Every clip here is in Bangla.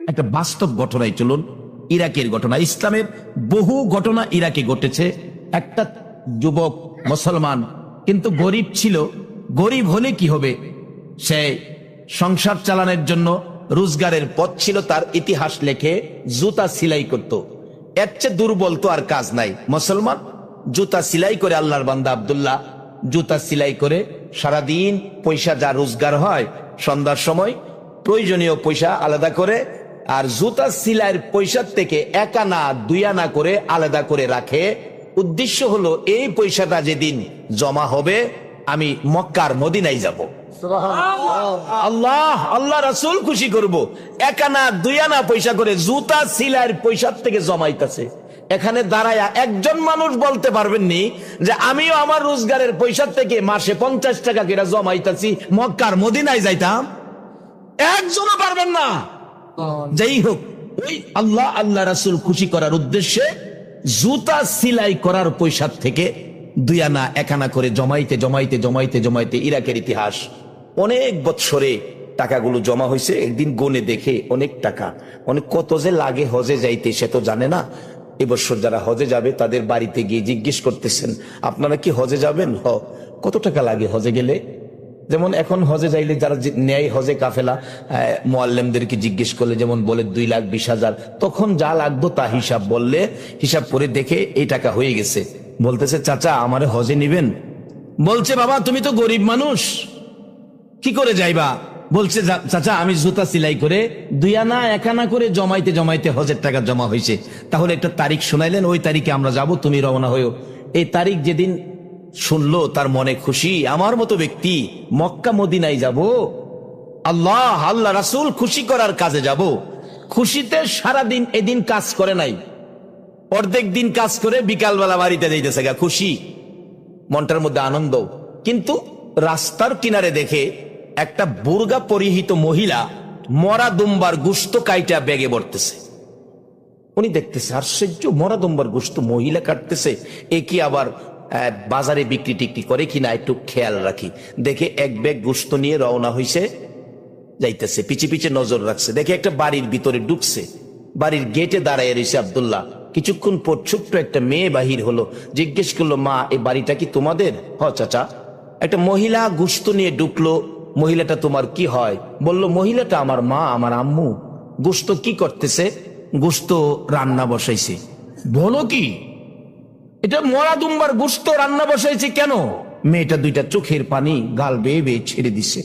একটা বাস্তব ঘটনায় চলুন, ইরাকের ঘটনা। ইসলামের বহু ঘটনা ইরাকে ঘটেছে। একটা যুবক মুসলমান, কিন্তু গরিব ছিল। গরিব হলে কি হবে, সে সংসার চালানোর জন্য রোজগারের পথ ছিল তার। ইতিহাস লেখে জুতা সেলাই করত। এর চেয়ে দুর্বল তো আর কাজ নাই। মুসলমান জুতা সেলাই করে, আল্লাহর বান্দা আব্দুল্লাহ জুতা সেলাই করে সারাদিন পয়সা যা রোজগার হয়, সন্ধ্যার সময় প্রয়োজনীয় পয়সা আলাদা করে, আর জুতা সেলাইয়ের পয়সার থেকে 1 আনা 2 আনা করে আলাদা করে রাখে। উদ্দেশ্য হলো এই পয়সাটা যেদিন জমা হবে আমি মক্কার মদিনায় যাব, আল্লাহ রাসূল খুশি করব। 1 আনা 2 আনা পয়সা করে জুতা সেলাইয়ের পয়সার থেকে জমাইতেছে। এখানে দাঁড়ায়া একজন মানুষ বলতে পারবেননি যে আমিও আমার রোজগারের পয়সার থেকে মাসে 50 টাকা করে জমাইতেছি, মক্কার মদিনায় যাইতাম। একজনও পারবেন না। যাই হোক, ওই আল্লাহ রাসূল খুশি করার উদ্দেশ্যে জুতা সেলাই করার পয়সার থেকে 2 আনা 1 আনা করে জমাইতে জমাইতে জমাইতে জমাইতে ইরাকের ইতিহাস অনেক বৎসরে টাকাগুলো জমা হয়েছে। একদিন গনে দেখে অনেক টাকা, অনেক কত যে লাগে হজে যাইতে সে তো জানে না। এবছর যারা হজে যাবে তাদের বাড়িতে গিয়ে জিজ্ঞেস করতেছেন, আপনারা কি হজে যাবেন? কত টাকা লাগে হজে গেলে? যেমন এখন হজে যাইলে যারা নেয় হজে কাফেলা, মুআল্লিমদেরকে জিজ্ঞেস করলে যেমন বলে 2,20,000, তখন যা লাগতো তা হিসাব বললে, হিসাব করে দেখে এই টাকা হয়ে গেছে। বলতেছে, চাচা আমারে হজে নিবেন? বলছে, বাবা তুমি তো গরিব মানুষ, কি করে যাইবা? বলছে, চাচা আমি জুতা সেলাই করে 2 আনা 1 আনা করে জমাইতে জমাইতে হজের টাকা জমা হয়েছে। তাহলে একটা তারিখ শোনাইলেন, ওই তারিখে আমরা যাব, তুমি রওনা হইও। এই তারিখ যেদিন শুনলো তার মনে খুশি, আমার মতো ব্যক্তি মক্কা মদিনায় যাব, আল্লাহ রাসূল খুশি করার কাজে যাব। খুশিতে সারাদিন এদিন কাজ করে নাই, অর্ধেক দিন কাজ করে বিকালবেলা বাড়িতে যাইতেছে গা, খুশি, মনটার মধ্যে আনন্দ। কিন্তু রাস্তার কিনারে দেখে একটা বুরগা পরিহিত মহিলা মরা দুম্বার গোশত কাইটা ব্যাগে ভরতেছে। উনি দেখতেছে আশ্চর্য, মরা দুম্বার গোশত মহিলা কাটতেছে, এ কি আবার বাজারে বিক্রি টিক্রি করে কিনা, একটু খেয়াল রাখি। দেখে এক ব্যাগ গোশত নিয়ে রওনা হইছে, যাইতেছে, পিছে পিছে নজর রাখছে। দেখে একটা বাড়ির ভিতরে ঢুকছে, বাড়ির গেটে দাঁড়ায় রয়েছে আব্দুল্লাহ। কিছুক্ষণ পর ছোট্ট একটা মেয়ে বাহির হলো, জিজ্ঞেস করলো, মা এই বাড়িটা কি তোমাদের? চাচা। একটা মহিলা গোশত নিয়ে ঢুকলো, মহিলাটা তোমার কি হয়? বলল, মহিলাটা আমার মা, আমার আম্মু। গোশত কি করতেছে? গোশত রান্না বসাইছে। বলো কি, এটা মরা দুম্বার গোশত রান্না বসাইছে কেন? মেয়েটা 2টা চোখের পানি গাল বেয়ে বেয়ে ছেড়ে দিছে।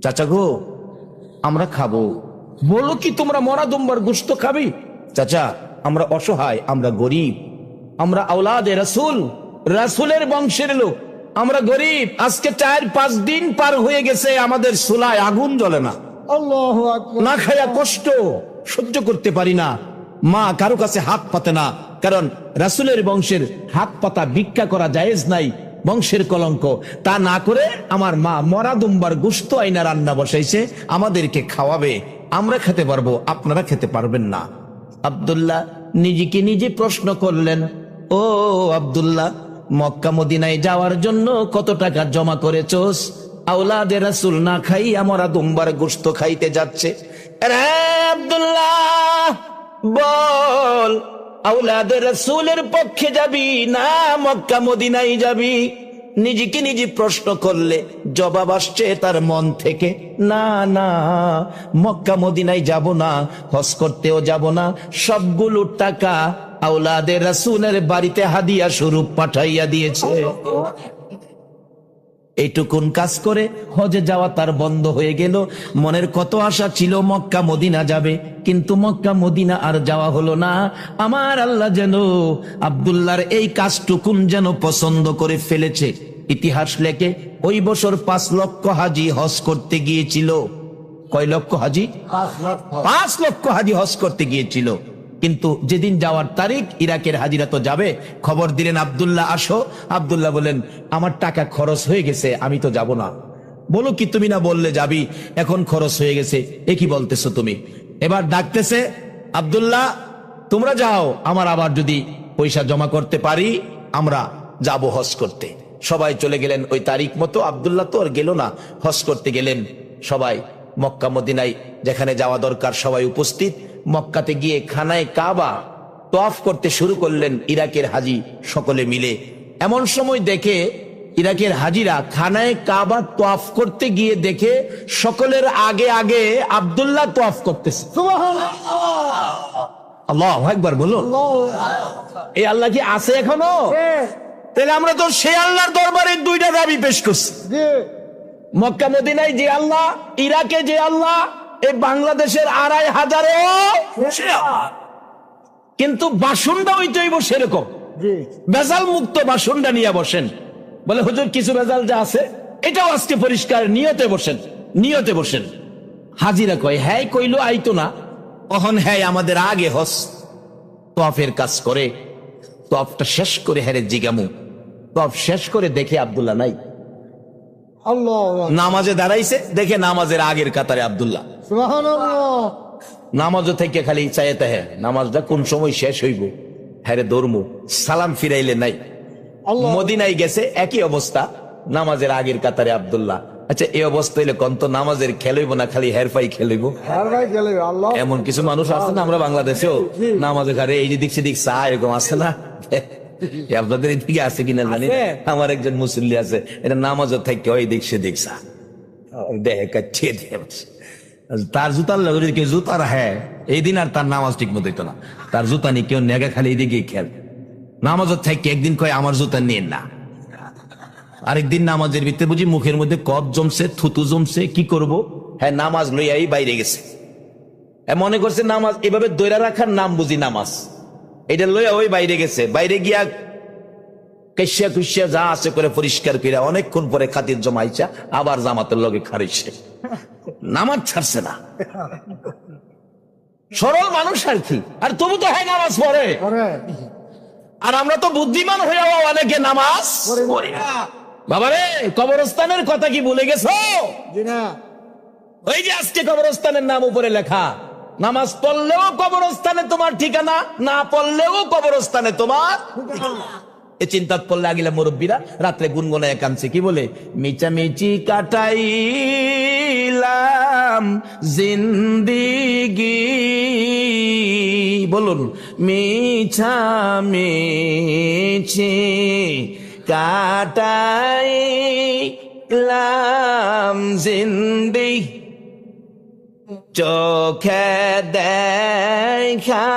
চাচা গো, আমরা খাবো। বলো কি, তোমরা মরা দুম্বার গোশত খাবি? চাচা আমরা অসহায়, আমরা গরিব, আমরা আওলাদে রাসূল, রাসূলের বংশের লোক, আমরা গরিব। আজকে 4-5 দিন পার হয়ে গেছে, আমাদের চুলায় আগুন জ্বলে না, আল্লাহু আকবার, না খায়া কষ্ট সহ্য করতে পারি না। মা কারো কাছে হাত পাতে না, কারণ রাসূলের বংশের হাত পাতা ভিক্ষা করা জায়েজ নাই, বংশের কলঙ্ক। তা না করে আমার মা মরা দুম্বার গোশত আইনা রান্না বসাইছে, আমাদেরকে খাওয়াবে, আমরা খেতে পারবো, আপনারা খেতে পারবেন না। আব্দুল্লাহ নিজেকে নিজে প্রশ্ন করলেন, ও আব্দুল্লাহ, মক্কা মদিনায় যাওয়ার জন্য কত টাকা জমা করেছোস? আওলাদে রাসূল না খাইয়া মরা দুম্বার গোশত খাইতে যাচ্ছে। রে আব্দুল্লাহ বল, আওলাদে রাসূলের পক্ষে যাবি না মক্কা মদিনায় যাবি? নিজেকে নিজে প্রশ্ন করলে জবাব আসছে তার মন থেকে, না না, মক্কা মদিনায় যাব না, হজ করতেও যাব না, সবগুলো টাকা আওলাদে রাসূলের বাড়িতে হাদিয়া স্বরূপ পাঠাইয়া দিয়েছে। এইটুকুন কাজ করে হজে যাওয়া তার বন্ধ হয়ে গেল। মনের কত আশা ছিল মক্কা মদিনা যাবে, কিন্তু মক্কা মদিনা আর যাওয়া হলো না। আমার আল্লাহ যেন আব্দুল্লাহর এই কাজটুকুন যেন পছন্দ করে ফেলেছে। ইতিহাস লেখে ওই বছর 5 লক্ষ হাজি হজ করতে গিয়েছিল। কয় লক্ষ হাজি? 5 লক্ষ হাজি হজ করতে গিয়েছিল। কিন্তু যেদিন যাওয়ার তারিখ, ইরাকের হাজিরা তো যাবে, খবর দিলেন আব্দুল্লাহ আসো। আব্দুল্লাহ বলেন, আমার টাকা খরচ হয়ে গেছে, আমি তো যাব না। বলো কি, তুমি না বললে যাবি, এখন খরচ হয়ে গেছে, এ কি বলতেছো তুমি? এবার ডাকতেছে, আব্দুল্লাহ তোমরা যাও, আমার আবার যদি পয়সা জমা করতে পারি আমরা যাব হজ করতে। সবাই চলে গেলেন ওই তারিখ মতো। আব্দুল্লাহ তো আর গেল না, হজ করতে গেলেন। সবাই মক্কা মদিনায় যেখানে যাওয়া দরকার সবাই উপস্থিত। মক্কাতে গিয়ে খানায় কাবা তওয়াফ করতে শুরু করলেন ইরাকের হাজী সকলে মিলে। এমন সময় দেখে ইরাকের হাজিরা খানায় কাবা তওয়াফ করতে গিয়ে দেখে সকলের আগে আগে আব্দুল্লাহ তওয়াফ করতেছে। আল্লাহু আকবার বলুন। এই আল্লাহ কি আছে এখনো? তাহলে আমরা তো সেই আল্লাহর দরবারে দুইটা দাবি পেশ করছি, মক্কা মদিনায় যে আল্লাহ, ইরাকে যে আল্লাহ, এই বাংলাদেশের 2500 কিন্তু বাসনটা ওইটাই সেরকম ভেজাল মুক্ত বাসনটা নিয়ে বসেন। বলে হুজুর কিছু ভেজাল যা আছে এটাও আজকে পরিষ্কার, নিয়তে বসেন, নিয়তে বসেন। হাজিরা কয় হ্যাঁ কইলো আইতো না, অহন হ্যাঁ আমাদের আগে হস তওয়াফের কাজ করে, তওয়াফটা শেষ করে হ্যারে জিগামু। তওয়াফ শেষ করে দেখে আব্দুল্লাহ নাই। নামাজে দাঁড়াইছে, দেখে নামাজের আগের কাতারে আব্দুল্লাহ। নামাজও থেকে খালি চাইতে হ্যাঁ নামাজটা কোন সময় শেষ হইব, হ্যারে দৌড়মু। সালাম ফিরাইলে নাই। মদিনায় গেছে একই অবস্থা, নামাজের আগের কাতারে আব্দুল্লাহ। আচ্ছা এই অবস্থা হইলে কন্ত নামাজের খেলইব না খালি হেরফাই খেলইব? এমন কিছু মানুষ আছে না আমরা বাংলাদেশেও নামাজে ঘরে এই যে দিক সেদিক চা এরকম আছে না? আপনাদের এদিকে আছে কিনা জানি, আমার একজন মুসল্লি আছে, এটা নামাজও থাকে ওই দিক সেদিক চা দেখে কাচ্ছে তার জুতার লাগে জুতার হ্যাঁ এই দিন আর তার নামাজ ঠিক মতো হইতো না। তার জুতা নিয়ে কেউ নেগা খালি এইদিকে খেল। নামাজের থেকে একদিন কয় আমার জুতা নিয়ে না, আরেকদিন নামাজের ভিতরে বুঝি মুখের মধ্যে কদ জমছে, থুতু জমছে, কি করব? হ্যাঁ নামাজ লইয়াই বাইরে গেছে। মনে করছে নামাজ এভাবে দৈরা রাখার নাম বুঝি নামাজ, এটা লইয়া ওই বাইরে গেছে। বাইরে গিয়া কেশিয়া কুশিয়া যা আছে করে পরিষ্কার করিয়া অনেকক্ষণ পরে খাতির জমাইছা আবার জামাতের লগে খারিছে, নামাজ ছাড়ছে না। সরল মানুষ আর কি, আর তবু তো হ্যাঁ নামাজ পড়ে। আর আমরা তো বুদ্ধিমান হইয়াও অনেকে নামাজ পড়ি না। বাবারে কবরস্থানের কথা কি ভুলে গেছো? ওই যে আজকে কবরস্থানের নাম উপরে লেখা, নামাজ পড়লেও কবরস্থানে তোমার ঠিকানা, না পড়লেও কবরস্থানে তোমার ঠিকানা। এ চিন্তা পড়লে আগিলা মুরব্বীরা রাত্রে গুনগুনায় কাঁদছে, কি বলে? মিচামিচি কাটাইলাম জিন্দিগি, বলুন মিছামিছি কাটাইলাম জিন্দিগি, চোখে দেখা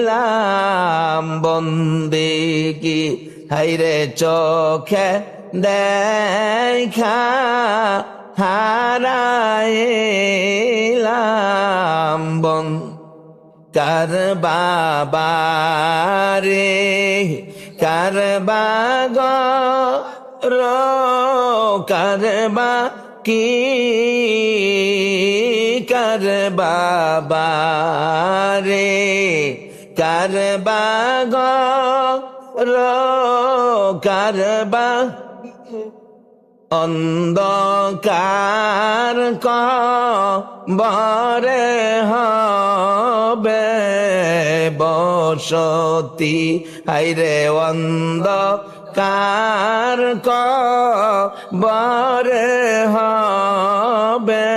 হারাইলাম বন্দেগি, হাইরে চোখে দেখা হারাইলাম বন। কার বাবারে কার বাগর কারবা কি কার বাবারে কার বাগর কারবা অন্ধকার কবরে হবে বসতি, হাইরে অন্ধকার কবরে হবে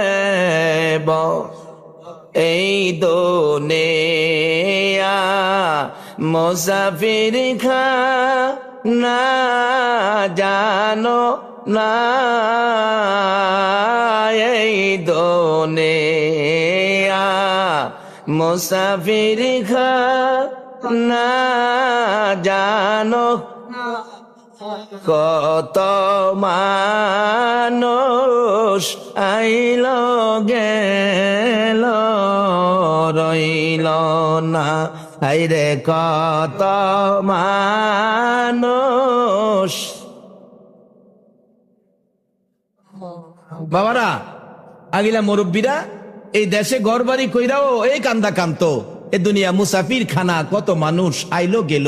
এই দুনিয়া মুসাফির খানা জানো না, এই দুনিয়া মুসাফির খানা জানো, কত মানুষ আইল গেল রইল না, আইরে কত মানুষ। বাবারা আগিলা মুরব্বীরা এই দেশে ঘর বাড়ি কইরাও এই কান্দা কান্ত, এ দুনিয়া মুসাফির খানা, কত মানুষ আইলো গেল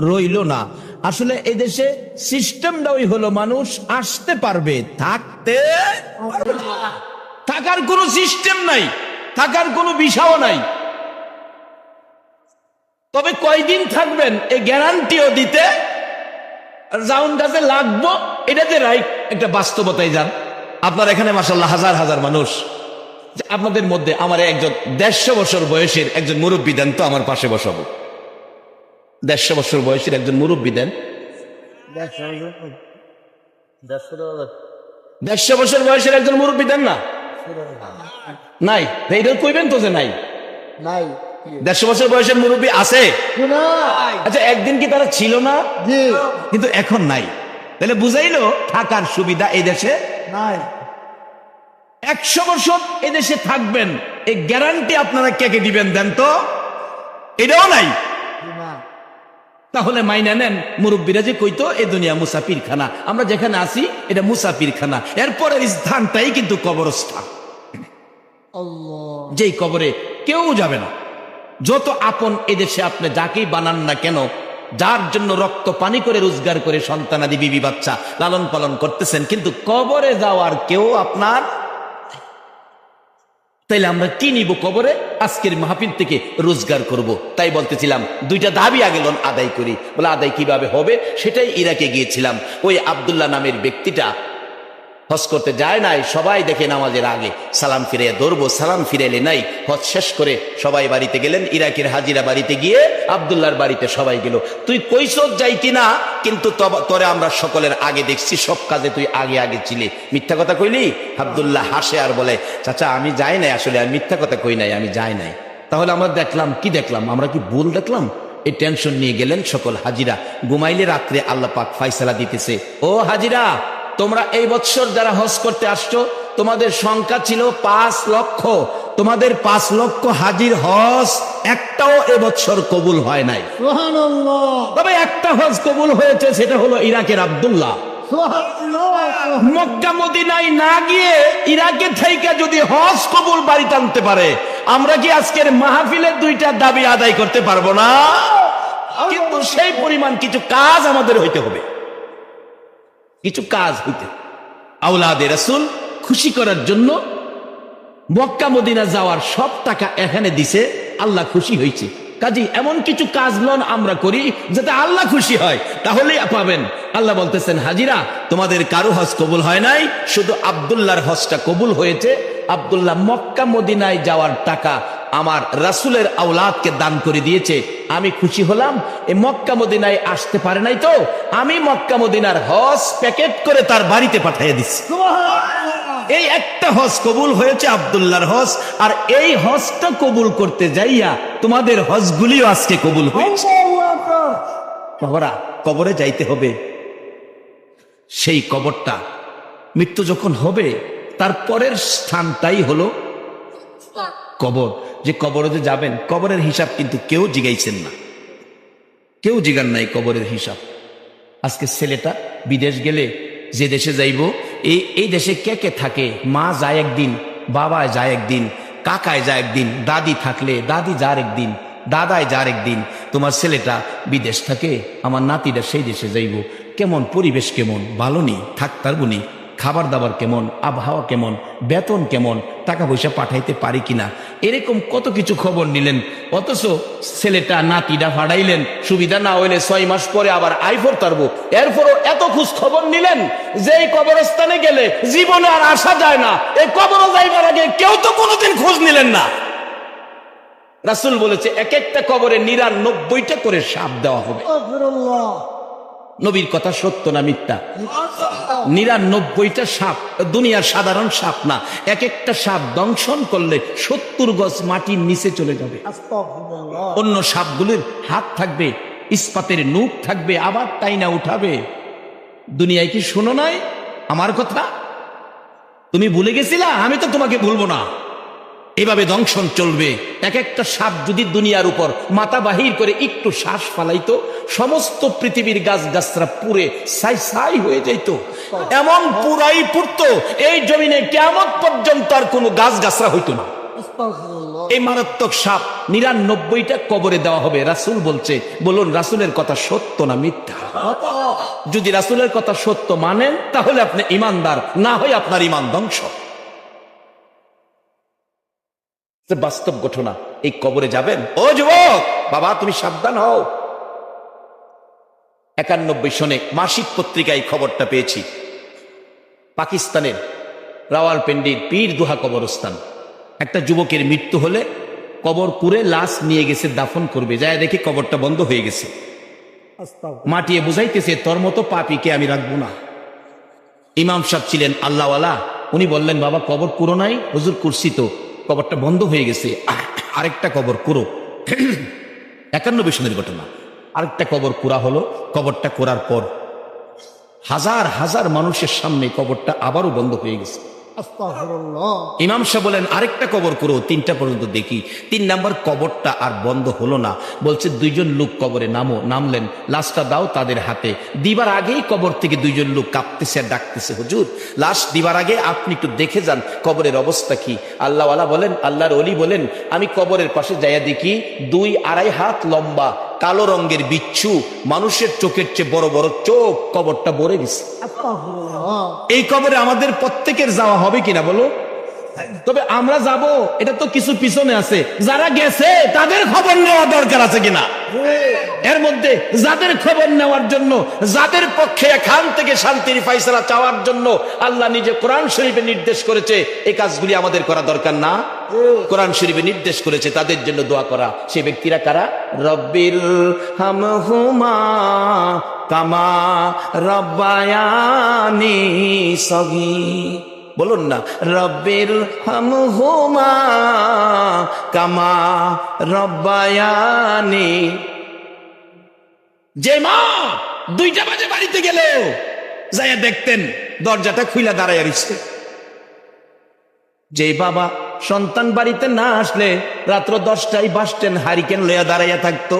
রইল না। আসলে এই দেশে সিস্টেমটাই হলো মানুষ আসতে পারবে, থাকতে থাকার কোনো সিস্টেম নাই, থাকার কোনো বিষয়ও নাই। তবে কয়দিন থাকবেন এই গ্যারান্টিও দিতে জাউন গাছে লাগবো, এটাতে রাইট একটা বাস্তবতায় যান। আপনার এখানে মাশাআল্লাহ হাজার হাজার মানুষ, যে আপনাদের মধ্যে আমার একজন 150 বছর বয়সের একজন মুরব্বী দেন তো আমার পাশে বসাবো। 150 বছর বয়সের একজন মুরব্বী দেন। 150 বছর বয়সের একজন মুরব্বী দেন না? নাই? এইটা কইবেন তো যে নাই। 150 বছর বয়সের মুরব্বী আছে? আচ্ছা, একদিন কি তারা ছিল না? কিন্তু এখন নাই। তাহলে বুঝাইলো থাকার সুবিধা এই দেশে নাই। 100 বছর এদেশে থাকবেন, এই গ্যারান্টি আপনারা কে কে দিবেন দেন তো? এটাও নাই। তাহলে মাইনা নেন মুরব্বীরা যে কইতো এ দুনিয়া মুসাফির খানা, আমরা যেখানে আছি এটা মুসাফির খানা, এরপরের স্থানটাই কিন্তু কবরস্থান, যেই কবরে কেউ যাবে না। যত আপন এদেশে আপনি যাকেই বানান না কেন, যার জন্য রক্ত পানি করে রোজগার করে সন্তানাদি বিবি বাচ্চা লালন পালন করতেছেন, কিন্তু কবরে যাওয়ার কেউ আপনার, তাইলে আমরা কি নিব কবরে? আজকের মাহফিল থেকে রোজগার করব। তাই বলতেছিলাম দুইটা দাবি আগে আদায় করি। বলে আদায় কিভাবে হবে? সেটাই ইরাকে গিয়েছিলাম। ওই আব্দুল্লাহ নামের ব্যক্তিটা হজ করতে যায় নাই, সবাই দেখে নামাজের আগে সালাম ফিরে ধরবো, সালাম ফিরেলে নাই। হজ শেষ করে সবাই বাড়িতে গেলেন। ইরাকের হাজিরা বাড়িতে গিয়ে আব্দুল্লাহর বাড়িতে সবাই গেল। তুই কইস যাই কিনা, কিন্তু তোরে আমরা সকলের আগে দেখছি, সব কাজে তুই আগে আগে ছিলি, মিথ্যা কথা কইলি? আব্দুল্লাহ হাসে আর বলে, চাচা আমি যাই নাই, আসলে আমি মিথ্যা কথা কই নাই, আমি যাই নাই। তাহলে আমরা দেখলাম কি? দেখলাম আমরা কি ভুল দেখলাম? এই টেনশন নিয়ে গেলেন সকল হাজিরা। ঘুমাইলে রাত্রে আল্লাহ পাক ফয়সালা দিতেছে, ও হাজিরা, তোমরা এই বছর যারা হজ করতে আসছো, তোমাদের সংখ্যা ছিল 5 লক্ষ, তোমাদের 5 লক্ষ হাজির হজ একটাও এবছর কবুল হয় নাই। সুবহানাল্লাহ। তবে একটা হজ কবুল হয়েছে, সেটা হলো ইরাকের আব্দুল্লাহ। মক্কা মদিনায় না গিয়ে ইরাকে থেকে যদি হজ কবুল বাড়িতে আনতে পারে, আমরা কি আজকের মাহফিলের দুইটা দাবি আদায় করতে পারবো না? কিন্তু সেই পরিমাণ কিছু কাজ আমাদের হইতে হবে, কিছু কাজ হইতে। আওলাদে রাসূল খুশি করার জন্য মক্কা মদিনা যাওয়ার সব টাকা এখানে দিছে, আল্লাহ খুশি হয়েছে। কাজী এমন কিছু কাজ লন আমরা করি যাতে আল্লাহ খুশি হয়, তাহলেই পাবেন। আল্লাহ বলতেছেন, হাজিরা তোমাদের কারো হজ কবুল হয় নাই, শুধু আব্দুল্লাহর হজটা কবুল হয়েছে। আব্দুল্লাহ মক্কা মদিনায় যাওয়ার টাকা আমার রাসূলের আওলাদকে দান করে দিয়েছে, আমি খুশি হলাম। এই মক্কা মদিনায় আসতে পারে নাই তো আমি মক্কা মদিনার হজ প্যাকেট করে তার বাড়িতে পাঠিয়ে দিচ্ছি। এই একটা হজ কবুল হয়েছে, আব্দুল্লাহর হজ। আর এই হজটা কবুল করতে যাইয়া তোমাদের হজগুলিও আজকে কবুল হয়েছে। বাবারা, কবরে যাইতে হবে। সেই কবরটা মৃত্যু যখন হবে, তারপরের স্থানটাই হলো কবর। যে কবরে যে যাবেন, কবরের হিসাব কিন্তু কেউ জিগাইছেন না, কেউ জিগান নাই কবরের হিসাব। আজকে ছেলেটা বিদেশ গেলে যে দেশে যাইব, এই দেশে কে কে থাকে? মা যায় একদিন, বাবা যায় একদিন, কাকায় যায় একদিন, দাদি থাকলে দাদি যার একদিন, দাদায় যার একদিন। তোমার ছেলেটা বিদেশ থাকে, আমার নাতিটা সেই দেশে যাইব, কেমন পরিবেশ, কেমন ভালো নেই, থাকতার বুনি, খাবার দাবার কেমন, আবহাওয়া কেমন, বেতন কেমন, টাকা পয়সা পাঠাইতে পারি কিনা, এরকম কত কিছু খবর নিলেন। অথচ ছেলেটা নাতিটা ফাড়াইলেন, সুবিধা না হইলে 6 মাস পরে আবার আইফোর তারবো, এরপরও এত খোঁজ খবর নিলেন যে এই কবরস্থানে গেলে জীবনে আর আসা যায় না। এই কবর যাইবার আগে কেউ তো কোনোদিন খোঁজ নিলেন না। রাসূল বলেছে, এক একটা কবরে 99টা করে সাপ দেওয়া হবে। নবীর কথা সত্য না মিথ্যা? 99টা সাপ, দুনিয়ার সাধারণ সাপ না। এক একটা সাপ দংশন করলে 70 গজ মাটির নিচে চলে যাবে। অন্য সাপগুলির হাত থাকবে, ইস্পাতের নূক থাকবে, আবার টাইনা উঠাবে। দুনিয়ায় কি শোনো নাই আমার কথা? তুমি ভুলে গেছিলা? আমি তো তোমাকে ভুলবো না। এভাবে দংশন চলবে। এক একটা সাপ যদি দুনিয়ার উপর মাথা বাহির করে একটু শ্বাস ফালাইতো, সমস্ত পৃথিবীর গাছ গাছরা পুড়ে ছাই ছাই হয়ে যাইত। এমন পুরাই পুড়তো, এই জমিনে কিয়ামত পর্যন্ত আর কোনো গাছ গাছরা হইতো না। এই মারাত্মক সাপ 99টা কবরে দেওয়া হবে। রাসূল বলছে, বলুন রাসূলের কথা সত্য না মিথ্যা? যদি রাসূলের কথা সত্য মানেন, তাহলে আপনি ইমানদার, না হয় আপনার ইমান ধ্বংস। বাস্তব ঘটনা। এই কবরে যাবেন, ও যুবক বাবা, তুমি সাবধান হও। 91 সনে মাসিক পত্রিকায় খবরটা পেয়েছি। পাকিস্তানের রাওয়ালপিন্ডির পীর দুহা কবরস্থান। একটা যুবকের মৃত্যু হলে কবর কুড়ে লাশ নিয়ে গেছে দাফন করবে, যায় দেখে কবরটা বন্ধ হয়ে গেছে। মাটিয়ে বুঝাইতেছে তোর মতো পাপীকে আমি রাখবো না। ইমাম সাহেব ছিলেন আল্লাহওয়ালা, উনি বললেন বাবা কবর কুড়ো নাই? হুজুর কুরসি তো, কবরটা বন্ধ হয়ে গেছে, আরেকটা কবর কুড়ো। 91 সনের ঘটনা। আরেকটা কবর কুড়া হলো। কবরটা কোরার পর হাজার হাজার মানুষের সামনে কবরটা আবারও বন্ধ হয়ে গেছে। ইমাম সাহেব বলেন আরেকটা কবর করো, 3টা পর্যন্ত দেখি। 3 নাম্বার কবরটা আর বন্ধ হলো না। বলছে 2জন লোক কবরে নামো। নামলেন, লাশটা দাও তাদের হাতে। দিবার আগেই কবর থেকে 2জন লোক কাঁপতেছে আর ডাকতেছে, হুজুর লাশ দিবার আগে আপনি একটু দেখে যান কবরের অবস্থা কি। আল্লাহওয়ালা বলেন, আল্লাহর ওলি বলেন, আমি কবরের পাশে যাইয়া দেখি 2-2.5 হাত লম্বা কালো রঙের বিচ্ছু, মানুষের চোখের চেয়ে বড় বড় চোখ, কবরটা ভরে গেছে। এই কবরে আমাদের প্রত্যেকের যাওয়া হবে কিনা বলো? তবে আমরা যাব এটা তো কিছু পিছনে আছে, যারা গেছে তাদের খবর নেওয়া দরকার আছে কিনা। এর মধ্যে যাদের খবর নেওয়ার জন্য, যাদের পক্ষে এখান থেকে শান্তির ফায়সালা চাওয়ার জন্য আল্লাহ নিজে কোরআন শরীফে নির্দেশ করেছে, এই কাজগুলি আমাদের করা দরকার না? কোরআন শরীফে নির্দেশ করেছে তাদের জন্য দোয়া করা। সে ব্যক্তিরা কারা? রব্বির হামহুমা কামা রব্বায়ানি সগীর। বলুন না, রব্বির হামহুমা কামা রব্বায়ানি। যে মা 2টা বাজে বাড়িতে গেলেও যাইয়া দেখতেন দরজাটা খুইলা দাঁড়াইয়া রইছে। যে বাবা সন্তান বাড়িতে না আসলে রাত্র 10টায় বাস স্ট্যান্ড হারিকেন লইয়া দাঁড়াইয়া থাকতো।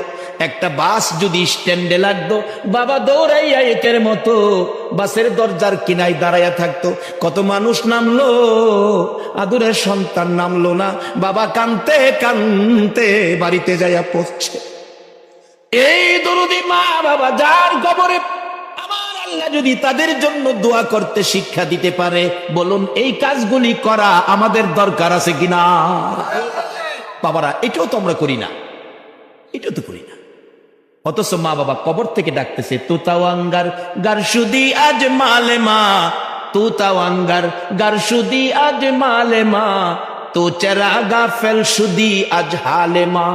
একটা বাস যদি স্ট্যান্ডে লাগতো, বাবা দৌড়াইয়া একের মতো বাসের দরজার কিনায় দাঁড়াইয়া থাকতো। কত মানুষ নামলো, আদুরের সন্তান নামলো না, বাবা কানতে কানতে বাড়িতে যাইয়া পৌঁছছে। এই দরুদি মা বাবা যার কবরে আমার আল্লাহ যদি তাদের জন্য দোয়া করতে শিক্ষা দিতে পারে, বলুন এই কাজগুলি করা আমাদের দরকার আছে কিনা? বাবারা এটাও তো আমরা করি না, এটাও তো করি না। অথচ মা বাবা কবর থেকে ডাকতেছে, তুতাওয়াঙ্গার গারসুদি আজ মালে মা, তুতাওয়াঙ্গার গারসুদি আজ মালে মা, তো চেরা গাফেল সুদি আজ হালে মা।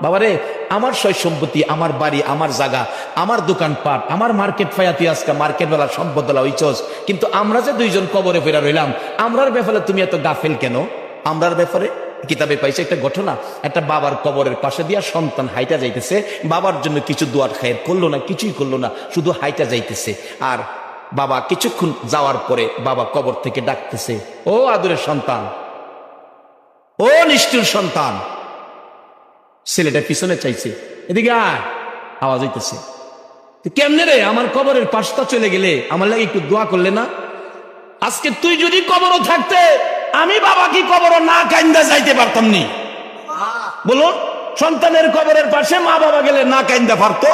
বাবারে আমার সয় সম্পত্তি, আমার বাড়ি, আমার জায়গা, আমার দোকানপাট, আমার মার্কেট ফায়া, তুই আজকে মার্কেট বেলা সম্পদলা হইছস, কিন্তু আমরা যে 2জন কবরে ফেরা রইলাম, আমরার ব্যাপারে তুমি এত গাফেল কেন? আমরার ব্যাপারে কিতাবে পাইছে একটা ঘটনা, একটা বাবার কবরের পাশে দিয়া সন্তান হাইটা যাইতেছে, বাবার জন্য কিছু দোয়ার খায়ের করলো না, কিছুই করলো না, শুধু হাইটা যাইতেছে। আর বাবা কিছুক্ষণ যাওয়ার পরে বাবা কবর থেকে ডাকতেছে, ও আদরের সন্তান, ও নিষ্ঠুর সন্তান। ছেলেটা পিছনে চাইছে, এদিকে আয়, আওয়াজ হইতেছে, কেমনে রে আমার কবরের পাশটা চলে গেলে, আমার লাগে একটু দোয়া করলে না? আজকে তুই যদি কবরও থাকতে, আমি বাবা কি কবর না কাইন্দা যাইতে পারতাম নি? বলুন, সন্তানের কবরের পাশে মা বাবা গেলে না কাইন্দা পারতো?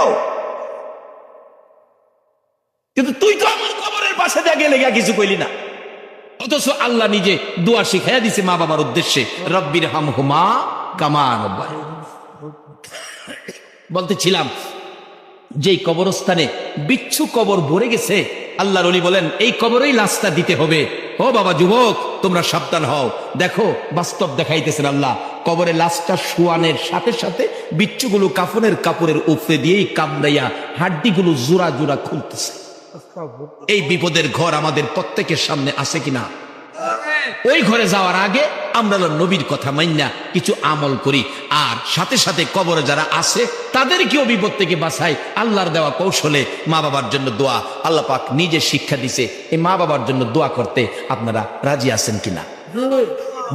কিন্তু তুই তো আমার কবরের পাশে দিয়ে গেলে কিছু কইলি না। অথচ আল্লাহ নিজে দোয়া শিখাইয়া দিছে মা বাবার উদ্দেশ্যে, রব্বির হামহুমা কামা রব্বায়ানি। বলতেছিলাম যেই কবরস্থানে বিচ্ছু কবর ভরে গেছে, আল্লাহর ওলি বলেন এই কবরেই লাশটা দিতে হবে। ও বাবা যুবক, তোমরা সাবধান হও। দেখো বাস্তব দেখাইতেছেন আল্লাহ, কবরে লাশটা শুয়ানের সাথে সাথে বিচ্ছুগুলো কাফনের কাপড়ের উপরে দিয়েই কামড়াইয়া হাড্ডিগুলো জোড়া জোড়া খুলতেছে। এই বিপদের ঘর আমাদের প্রত্যেকের সামনে আছে কিনা? ওই ঘরে যাওয়ার আগে আমরা নবীর কথা মাইনা কিছু আমল করি, আর সাথে সাথে কবরে যারা আছে তাদেরকেও বিপদ থেকে বাঁচাই আল্লাহর দেওয়া কৌশলে। মা বাবার জন্য দোয়া আল্লাহ পাক নিজে শিক্ষা দিছে, এই মা বাবার জন্য দোয়া করতে আপনারা রাজি আছেন কিনা?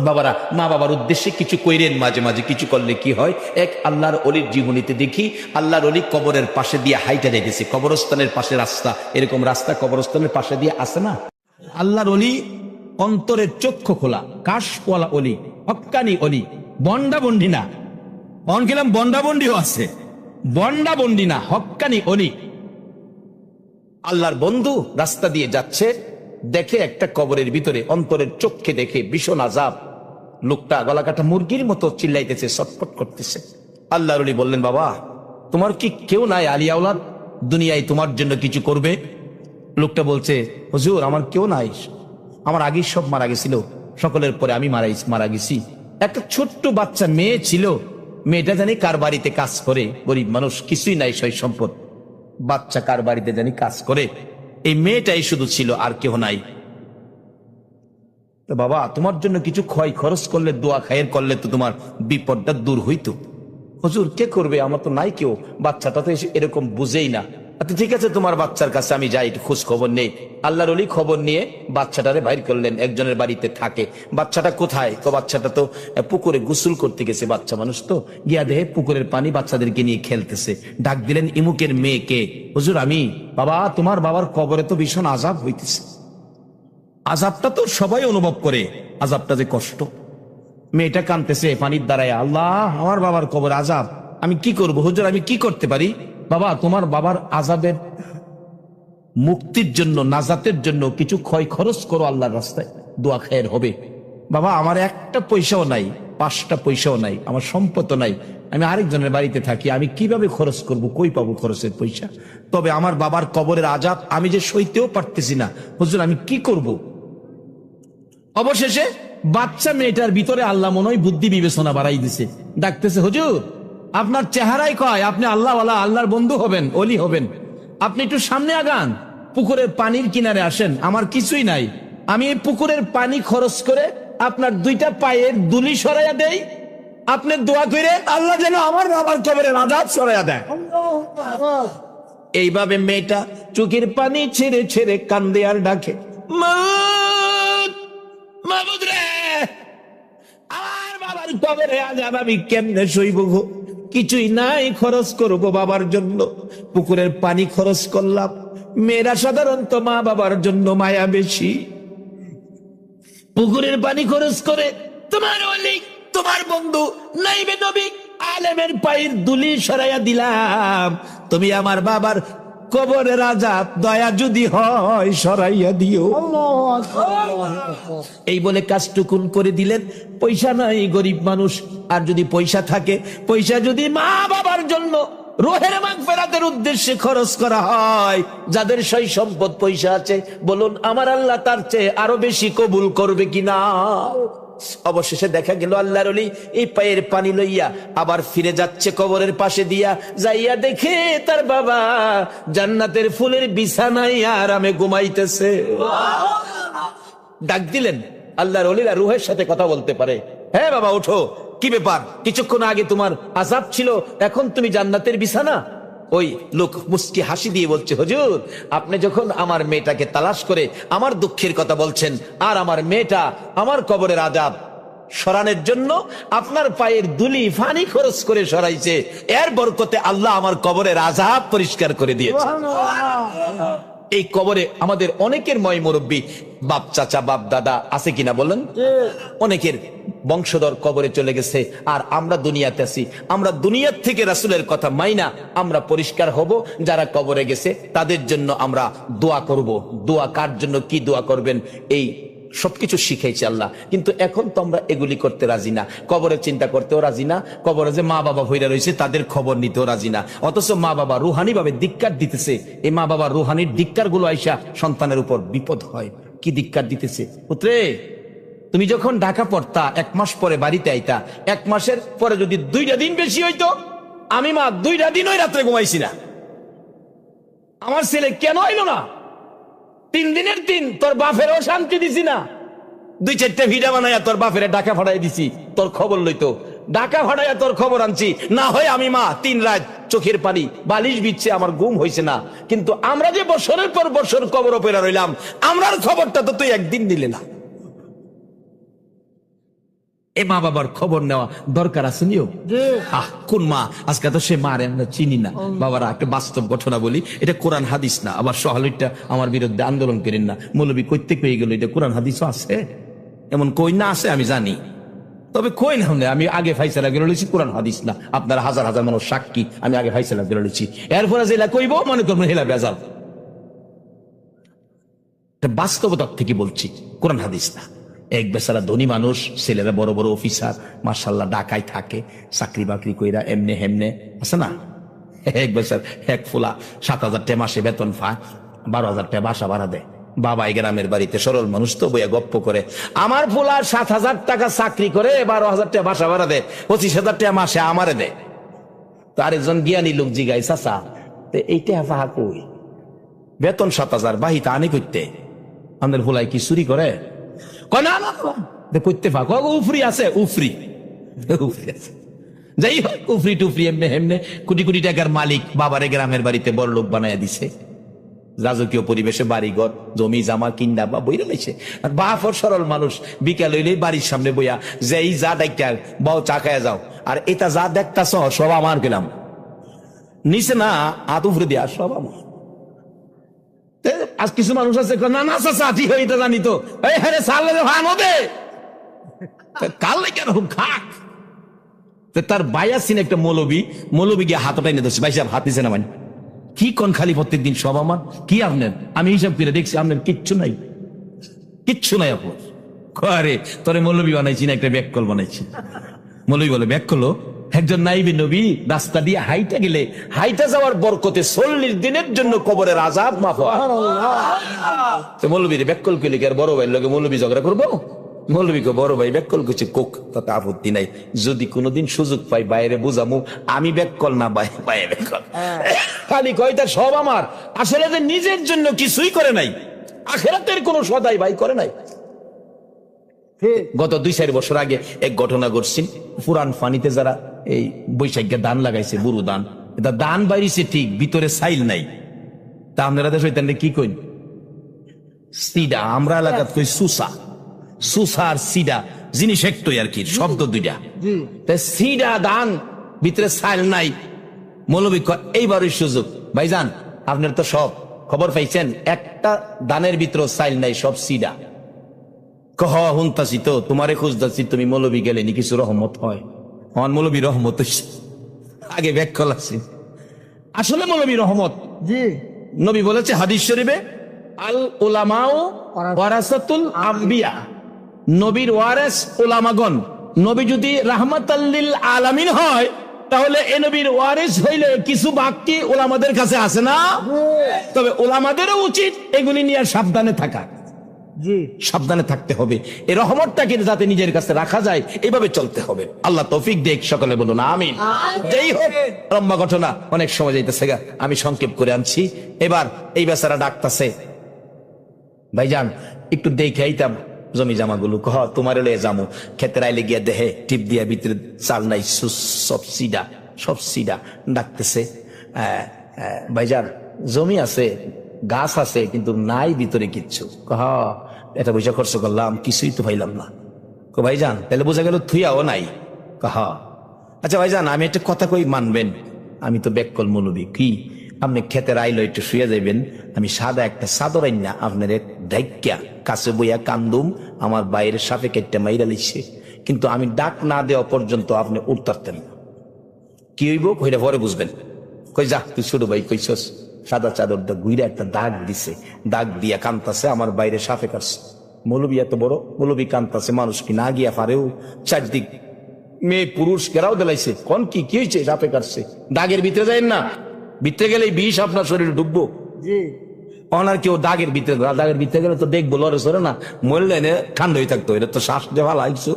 বাবারা মা বাবার উদ্দেশ্যে কিছু কইরেন, মাঝে মাঝে কিছু করলে কি হয়। এক আল্লাহর অলির জীবনীতে দেখি, আল্লাহর অলি কবরের পাশে দিয়ে হাইটা যাইতেছে, কবরস্থানের পাশে রাস্তা, এরকম রাস্তা কবরস্থানের পাশে দিয়ে আসে না। আল্লাহর অলি অন্তরের চক্ষু খোলা, কাশওয়ালা অলি, হক্কানি অলি, বন্ডা বন্ডি না। অন গেলাম বন্ডা বন্ডিও আছে, বন্ডা বন্ডি না, হক্কানি অলি। আল্লাহর বন্ধু রাস্তা দিয়ে যাচ্ছে, দেখে একটা কবরের ভিতরে অন্তরের চোখে দেখে ভীষণ আযাব। লোকটা গলা কাটা মুরগির মতো চিল্লাইতেছে, ছটফট করতেছে। আল্লাহর ওলি বললেন, বাবা তোমার কি কেউ নাই আলিয়া আওলাদ দুনিয়ায় তোমার জন্য কিছু করবে? লোকটা বলছে, হুজুর আমার কেউ নাই, আমার আগেই সব মারা গেছিল, সকলের পরে আমি মারা গেছি। একটা ছোট্ট বাচ্চা মেয়ে ছিল, মেয়েটা জানি কার বাড়িতে কাজ করে, গরিব মানুষ, কিছুই নাই সয় সম্পদ, বাচ্চা কার বাড়িতে জানি কাজ করে, এই মেয়েটাই শুধু ছিল, আর কেউ নাই। তো বাবা তোমার জন্য কিছু ক্ষয় খরচ করলে, দোয়া খায়ের করলে তো তোমার বিপদটা দূর হইতো। হুজুর কে করবে, আমার তো নাই কেউ, বাচ্চাটা তো এরকম বুঝেই না। আচ্ছা ঠিক আছে, তোমার বাচ্চার কাছে আমি যাই, একটু খোঁজ খবর নেই। আল্লাহর ওলি খবর নিয়ে বাচ্চাটারে বাইর করলেন, একজনের বাড়িতে থাকে। বাচ্চাটা কোথায়? তো বাচ্চাটা তো পুকুরে গোসল করতে গেছে, বাচ্চা মানুষ তো, গিয়া দেহে পুকুরের পানি বাচ্চাদেরকে নিয়ে খেলতেছে। ডাক দিলেন ইমুকের মেয়েকে, হুজুর আমি। বাবা তোমার বাবার কবরে তো ভীষণ আযাব হইতেছে। আযাবটা তো সবাই অনুভব করে, আযাবটা যে কষ্ট। মেয়েটা কাঁদতেছে পানির দ্বারায়, আল্লাহ আমার বাবার কবর আযাব, আমি কি করব হুজুর, আমি কি করতে পারি? বাবা তোমার বাবার আযাবের মুক্তির জন্য, নাজাতের জন্য কিছু ক্ষয় খরচ করো আল্লাহর রাস্তায়, দোয়া খায়ের হবে। বাবা আমার একটা পয়সাও নাই, 5টা পয়সাও নাই, আমার সম্পদ নাই, আমি আরেকজনের বাড়িতে থাকি, আমি কিভাবে খরচ করব, কই পাবো খরচের পয়সা? তবে আমার বাবার কবরের আযাব আমি যে সইতেও পারতেছি না হুজুর, আমি কি করব? অবশেষে বাচ্চা মেয়েটার ভিতরে আল্লাহ মনে হয় বুদ্ধি বিবেচনা বাড়াই দিছে, ডাকতেছে, হুজুর আপনার চেহারাই কয় আপনি আল্লাহওয়ালা, আল্লাহর বন্ধু হবেন, ওলি হবেন, আপনি একটু সামনে আগান, পুকুরের পানির কিনারে আসেন, আমার কিছুই নাই, আমি এই পুকুরের পানি খরচ করে আপনার 2টা পায়ের দুলি সরাইয়া দেই, আপনি দোয়া করে আল্লাহ যেন আমার বাবার কবরের আযাব সরাইয়া দেয়। এইভাবে মেয়েটা চোখের পানি ছেড়ে ছেড়ে কান্দে আর ডাকে, মাবুদ রে, আমার বাবার কবরে আযাব আমি কেমনে সইব গো? কিছুই নাই, খরচ করব বাবার জন্য, পুকুরের পানি খরচ করলাম। মেয়েরা সাধারণত মা বাবার জন্য মায়া বেশি, পুকুরের পানি খরচ করে তোমার ওলি, তোমার বন্ধু নাইবে নবী আলেমের পায়ের দুলি সরাইয়া দিলাম, তুমি আমার বাবার কবরের আযাব দয়া যদি হয় সরাইয়া দিও। এই বলে কাজটুকুন করে দিলেন। পয়সা নাই, গরিব মানুষ, আর যদি পয়সা থাকে, পয়সা যদি মা বাবার জন্য রোহের মাগফিরাতের উদ্দেশ্যে খরচ করা হয়, যাদের সই সম্পদ পয়সা আছে, বলুন আমার আল্লাহ তার চেয়ে আরো বেশি কবুল করবে কিনা? অবশেষে দেখা গেল আল্লাহর ওলি এই পায়ের পানি লইয়া আবার ফিরে যাচ্ছে কবরের পাশে দিয়া, যাইয়া দেখে তার বাবা জান্নাতের ফুলের বিছানায় আরামে ঘুমাইতেছে। ডাক দিলেন, আল্লাহর ওলিরা রুহের সাথে কথা বলতে পারে, হ্যাঁ বাবা ওঠো, কি ব্যাপার, কিছুক্ষণ আগে তোমার আযাব ছিল, এখন তুমি জান্নাতের বিছানা? ওই লোক মুস্কি হাসি দিয়ে বলছে, হুজুর আপনি যখন আমার মেয়েটাকে তালাশ করে আমার দুঃখের কথা বলছেন, আর আমার মেয়েটা আমার কবরের আযাব সরানোর জন্য আপনার পায়ের দুলি পানি খরচ করে সরাইছে, এর বরকতে আল্লাহ আমার কবরের আযাব পরিষ্কার করে দিয়েছে। এই কবরে আমাদের অনেকের ময় মুরব্বী, বাপ চাচা বাপ দাদা আছে কিনা বলেন? অনেকের বংশধর কবরে চলে গেছে, আর আমরা দুনিয়াতে আছি। আমরা দুনিয়ার থেকে রাসূলের কথা মাইনা আমরা পরিষ্কার হব, যারা কবরে গেছে তাদের জন্য আমরা দোয়া করব। দোয়া কার জন্য, কি দোয়া করবেন, এই সবকিছু শিখাইছে আল্লাহ, কিন্তু এখন তো আমরা এগুলি করতে রাজি না, কবরের চিন্তা করতেও রাজি না, কবরে যে মা বাবা ভইরা রয়েছে তাদের খবর নিতেও রাজি না, অথচ মা বাবা রুহানি ভাবে ধিক্কার দিতেছে। এই মা বাবার রুহানির ধিক্কার গুলো আইসা সন্তানের উপর বিপদ হয়। কি ধিক্কার দিতেছে? পুত্রে তুমি যখন ঢাকা পড়তা, 1 মাস পরে বাড়িতে আইতা, 1 মাসের পরে যদি 2টা দিন বেশি হইতো, আমি মা 2টা দিন ওই রাত্রে ঘুমাইছি না। আমার ছেলে কেন আইলো না? 3 দিনের দিন তোর বাপেরও শান্তি দিছি না, 2-4টা ভিডিও বানাইয়া তোর বাপের ঢাকা ফাটাই দিছি, তোর খবর লইতো, ঢাকা ফাটাইয়া তোর খবর আনছি না হয়। আমি মা 3 রাত চোখের পানি বালিশ বিচ্ছে, আমার ঘুম হয়েছে না, কিন্তু আমরা যে বছরের পর বছর কবর পেরা রইলাম, আমরার খবরটা তো তুই একদিন দিলে না। এ মা বাবার খবর নেওয়া দরকার আছে নিও। কোন মা? আজকে তো সে মারে আমরা চিনি না। বাবারা একটা বাস্তব ঘটনা বলি, এটা কোরআন হাদিস না, আবার সহালুইটা আমার বিরুদ্ধে আন্দোলন করেন না। মৌলবী কইতে পেয়ে গেল, এটা কোরআন হাদিসও আছে, এমন কই না আছে আমি জানি, তবে কই না হলে আমি আগে ফাইসালা গেলে লইছি, কোরআন হাদিস না। আপনারা হাজার হাজার মানুষ সাক্ষী, আমি আগে ফাইসালা গেলে লইছি, এরপরে যেটা কইব মনে করবেন হেলা বেজাল। বাস্তবতার থেকে বলছি, কোরআন হাদিস না। এক বেচারা ধনী মানুষ, ছেলেরা বড় বড় অফিসার, মার্শাল্লাহ ঢাকায় থাকে, চাকরি বাকরি কইরা এমনে হেমনে আছে না। এক বেচার এক ফুলা 7,000 টাকা মাসে বেতন পায়, 12,000 টাকা বাসা ভাড়া দেয়, বাবা গ্রামের বাড়িতে সরল মানুষ তো বইয়া গপ্প করে, আমার পোলা 7,000 টাকা চাকরি করে, 12,000 টাকা বাসা ভাড়া দেয়, 25,000 টাকা মাসে আমারে দেয়। তো আরেকজন জ্ঞানী লোক জিগাই, চাচা এইটা ফাহা কই, বেতন 7,000 বাহিতে আনি করতে, আমাদের পোলাই কি চুরি করে? কয় না না করতে ফাঁক উফরি আছে, উফরি আছে। যাই হোক, উফরি টুফরি এমনি এমনি কোটি কোটি টাকার মালিক বাবারে গ্রামের বাড়িতে বড় লোক বানায় দিছে, রাজকীয় পরিবেশে বাড়িঘর জমি জামা কিনা বা বইরা লাইছে। আর বাপর সরল মানুষ, বিকাল হইলেই বাড়ির সামনে বইয়া যেই যা ডাক্তার বাও চা খায়া যাও, আর এটা যা দেখতাছ সব আমার গেলাম নিচে না হাত উফরে দিয়া সব আমার। আজ কিছু মানুষ আছে না না সাথী হইতে জানি তো হ্যাঁ সালে ভানো দে কাল কেন খাক। তার বাইয়া সিন একটা মৌলবী গিয়ে হাতটা এনে ধরছে, ভাই সাহেব হাত দিছে না মানে কি কোন খালি প্রত্যেক দিন সব আমার কি আপনার, আমি হিসাব করে দেখছি আপনার কিচ্ছু নাই, কিচ্ছু নাই আপনার। আরে তোরে মৌলবী বানাইছি না একটা ব্যাককল বানাইছি। মৌলবী বলে ব্যাককল, একজন নাইবি নবী রাস্তা দিয়ে হাইটা গেলে হাইটা যাওয়ার বরকতে 40 দিনের জন্য কবরের আযাব মাফ হয়। মৌলবীর ব্যাককল কইলে কি আর বড় ভাইয়ের লগে মৌলবী ঝগড়া করবো? মৌলবীকে বড় ভাই ব্যাককল করছে কোক, তাতে আপত্তি নাই, যদি কোনোদিন সুযোগ পাই বাইরে বুঝামু আমি ব্যাককল না বাইরে ব্যাককল। খালি কয়টা সব আমার, আসলে যে নিজের জন্য কিছুই করে নাই, আখিরাতের কোনো সদাই ভাই করে নাই। গত 2-4 বছর আগে এক ঘটনা ঘটছে, পুরান ফানিতে যারা এই বৈশাখে দান লাগাইছে, বুড়ো দান, এটা দান বাইরেছে ঠিক, ভিতরে সাইল নাই। তা আপনারা দেশ কি কইন? সিডা, আমরা এলাকাত কই সুসা। সুসা আর সিডা জিনিস একটাই আর কি, শব্দ দুইটা। সিডা দান ভিতরে সাইল নাই, মৌলবী এইবারই সুযোগ। ভাইজান আপনার তো সব খবর পাইছেন, একটা দানের ভিতরে সাইল নাই, সব সিডা। কহ হুনতাছি তো, তোমারে খুঁজতাছি, তুমি মৌলবী গেলেনি কিছু রহমত হয়? আমার মৌলবী রহমত আগে ব্যাখ্যা আছে, আসলে মৌলবী রহমত। নবী বলেছে হাদিস শরীফে, আল উলামাউ ওয়ারাসাতুল আম্বিয়া, নবীর ওয়ারেস উলামাগণ। নবী যদি রাহমাতাল লিল আলামিন হয়, তাহলে এ নবীর ওয়ারিস হইলে কিছু বাকি উলামাদের কাছে আছে না? তবে উলামাদেরও উচিত এগুলি নিয়ে সাবধানে থাকা, সাবধানে থাকতে হবে, এই রহমতটাকে যাতে নিজের কাছে রাখা যায়, এইভাবে চলতে হবে। আল্লাহ তৌফিক দেখ, সকলে বলুন আমিন। যেই হোক, লম্বা ঘটনা, অনেক সময় যাইতেছে, আমি সংক্ষেপ করে আনছি। এবার এই বেচারা ডাকতেছে, ভাইজান একটু দেখে আইতাম জমি জামাগুলো, কহ তোমার লয়ে যামু, ক্ষেতের আইলে গিয়া দেহে টিপ দিয়া ভিতরে চাল নাই, সব সিডা, সব সিডা। ডাকতেছে, ভাইজান জমি আছে, গাছ আছে, কিন্তু নাই ভিতরে কিচ্ছু। কহ এটা পয়সা খরচ করলাম, কিছুই তো পাইলাম না। ভাইজান তাহলে বোঝা গেল থুইয়াও নাই। কহ আচ্ছা ভাইজান আমি একটা কথা কই, মানবেন? আমি তো ব্যাককল মৌলবী। কি? আপনি ক্ষেতের আইলো একটু শুয়ে যাইবেন, আমি সাদা একটা চাদর আইনা আপনার ঢাইক্যা কাছে বইয়া কান্দুম, আমার বাইরের সাপে কেটে মাইরা লিখছে, কিন্তু আমি ডাক না দেওয়া পর্যন্ত আপনি উঠতারতেন না। কি হইব কইটা পরে বুঝবেন। কই যা তুই ছোট ভাই কইছস। সাদা চাদরটা গুইরা একটা দাগ দিছে, দাগ দিয়া কান্তাছে, আমার বাইরে সাপে কাটছে। মৌলবী এত বড়, মৌলবী কান্তাছে, মানুষ কি না গিয়া পারেও? চারদিক মেয়ে পুরুষ কেরাও দেলাইছে, কোন কি হয়েছে? সাপে কাটছে। দাগের ভিতরে যাই না, ভিতরে গেলে বিষ আপনার শরীরে ঢুকবো। অনার কেউ দাগের ভিতরে গেলে তো দেখবো, লড়ে সরে না, মরলে এনে ঠান্ডা হয়ে থাকতো, এটা তো শ্বাস দিয়ে ভালো আইসো।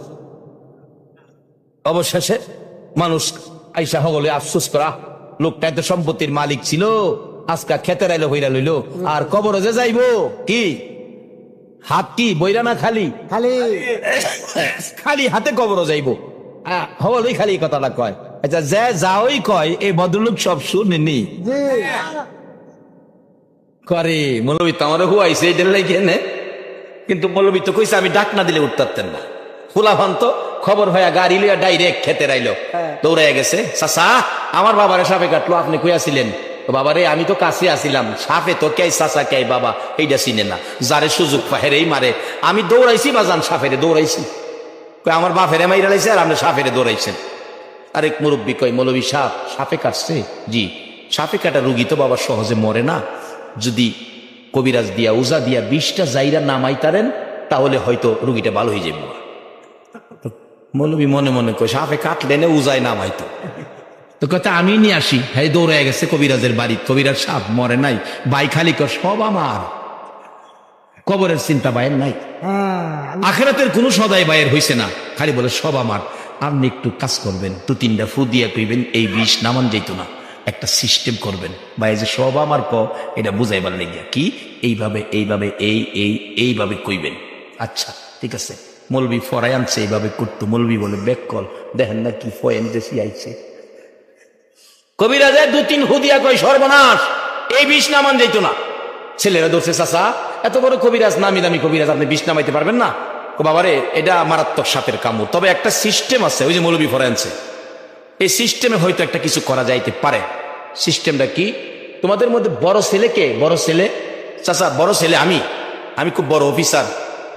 অবশেষে মানুষ আইসা হলে আফসোস করা, লোকটা এত সম্পত্তির মালিক ছিল, আজকা খেতে রাইলো হইরা লইল, আর কবর যে যাইবো কি হাত কি বইরা না খালি খালি হাতে কবর যাইবো। হলেই খালি কথাটা কয়। আচ্ছা যে যাওই কয়, এই ভদ্রলোক সব শুনেনি করে। মৌলবী তো আমার হুয়াইছে এই দিল্লাই কেনে, কিন্তু মৌলবী তো কইছে আমি ডাক না দিলে উঠতারতেন না। ফুলাফান তো খবর হইয়া গাড়ি লইয়া ডাইরেক্ট খেতে রাইলো, দৌড়াইয়া গেছে। চাচা আমার বাবারে সাপে কাটলো, আপনি কইয়াছিলেন? বাবারে আমি তো কাছে আসিলাম, সাপে তো কে চাচা কে বাবা এইটা চিনে না, যারে সুযোগ পাহেরেই মারে। আমি দৌড়াইছি বাজান, সাপেরে দৌড়াইছি। আমার বাপেরে মাইরা লাইছে আর আপনি সাপেরে দৌড়াইছেন। আরেক মুরব্বী কয়, মৌলবী সাপে কাটছে? জি। সাপে কাটা রুগী তো বাবা সহজে মরে না, যদি কবিরাজ দিয়া উজা দিয়া 20টা জাইরা নামাইতারেন তাহলে হয়তো রুগীটা ভালো হয়ে যাবে। মৌলবী মনে মনে কয়, সাপে কাটলে না উজায় নামাইতো। তো কথা আমি নিয়ে আসি। হ্যাঁ দৌড়ে গেছে কবিরাজের বাড়ি, কবিরাজ সাপ মরে নাই, বাই খালি কর সব আমার। কবরের চিন্তা বাইর নাই, আখিরাতের কোনো সদাই বাইর হইছে না, খালি বলে সব আমার। আপনি একটু কাজ করবেন, 2-3টা ফু দিয়া কইবেন এই বিষ নামান যাইত না, একটা সিস্টেম করবেন ভাই, যে সব আমার এটা বুঝাইবার লেগিয়া কি এইভাবে এইভাবে এইভাবে কইবেন। আচ্ছা ঠিক আছে, মৌলবি ফরাই আনছে এইভাবে করতো, মৌলবি বলে বেকল দেখেন না কি ফয়েন দেশি আইছে। কবিরাজের 2-3 হুদিয়া কই সর্বনাশ, এই বিষ নামান যাইতো না। ছেলেরা ধরছে, চাচা এত বড় কবিরাজ, নামি দামি কবিরাজ, আপনি বিষ নামাইতে পারবেন না? বাবারে এটা মারাত্মক সাপের কামড়, তবে একটা সিস্টেম আছে, ওই যে মৌলবি ফরাই আনছে, এই সিস্টেমে হয়তো একটা কিছু করা যাইতে পারে। সিস্টেমটা কি? তোমাদের মধ্যে বড় ছেলে কে? বড় ছেলে? চাচা বড় ছেলে আমি খুব বড় অফিসার,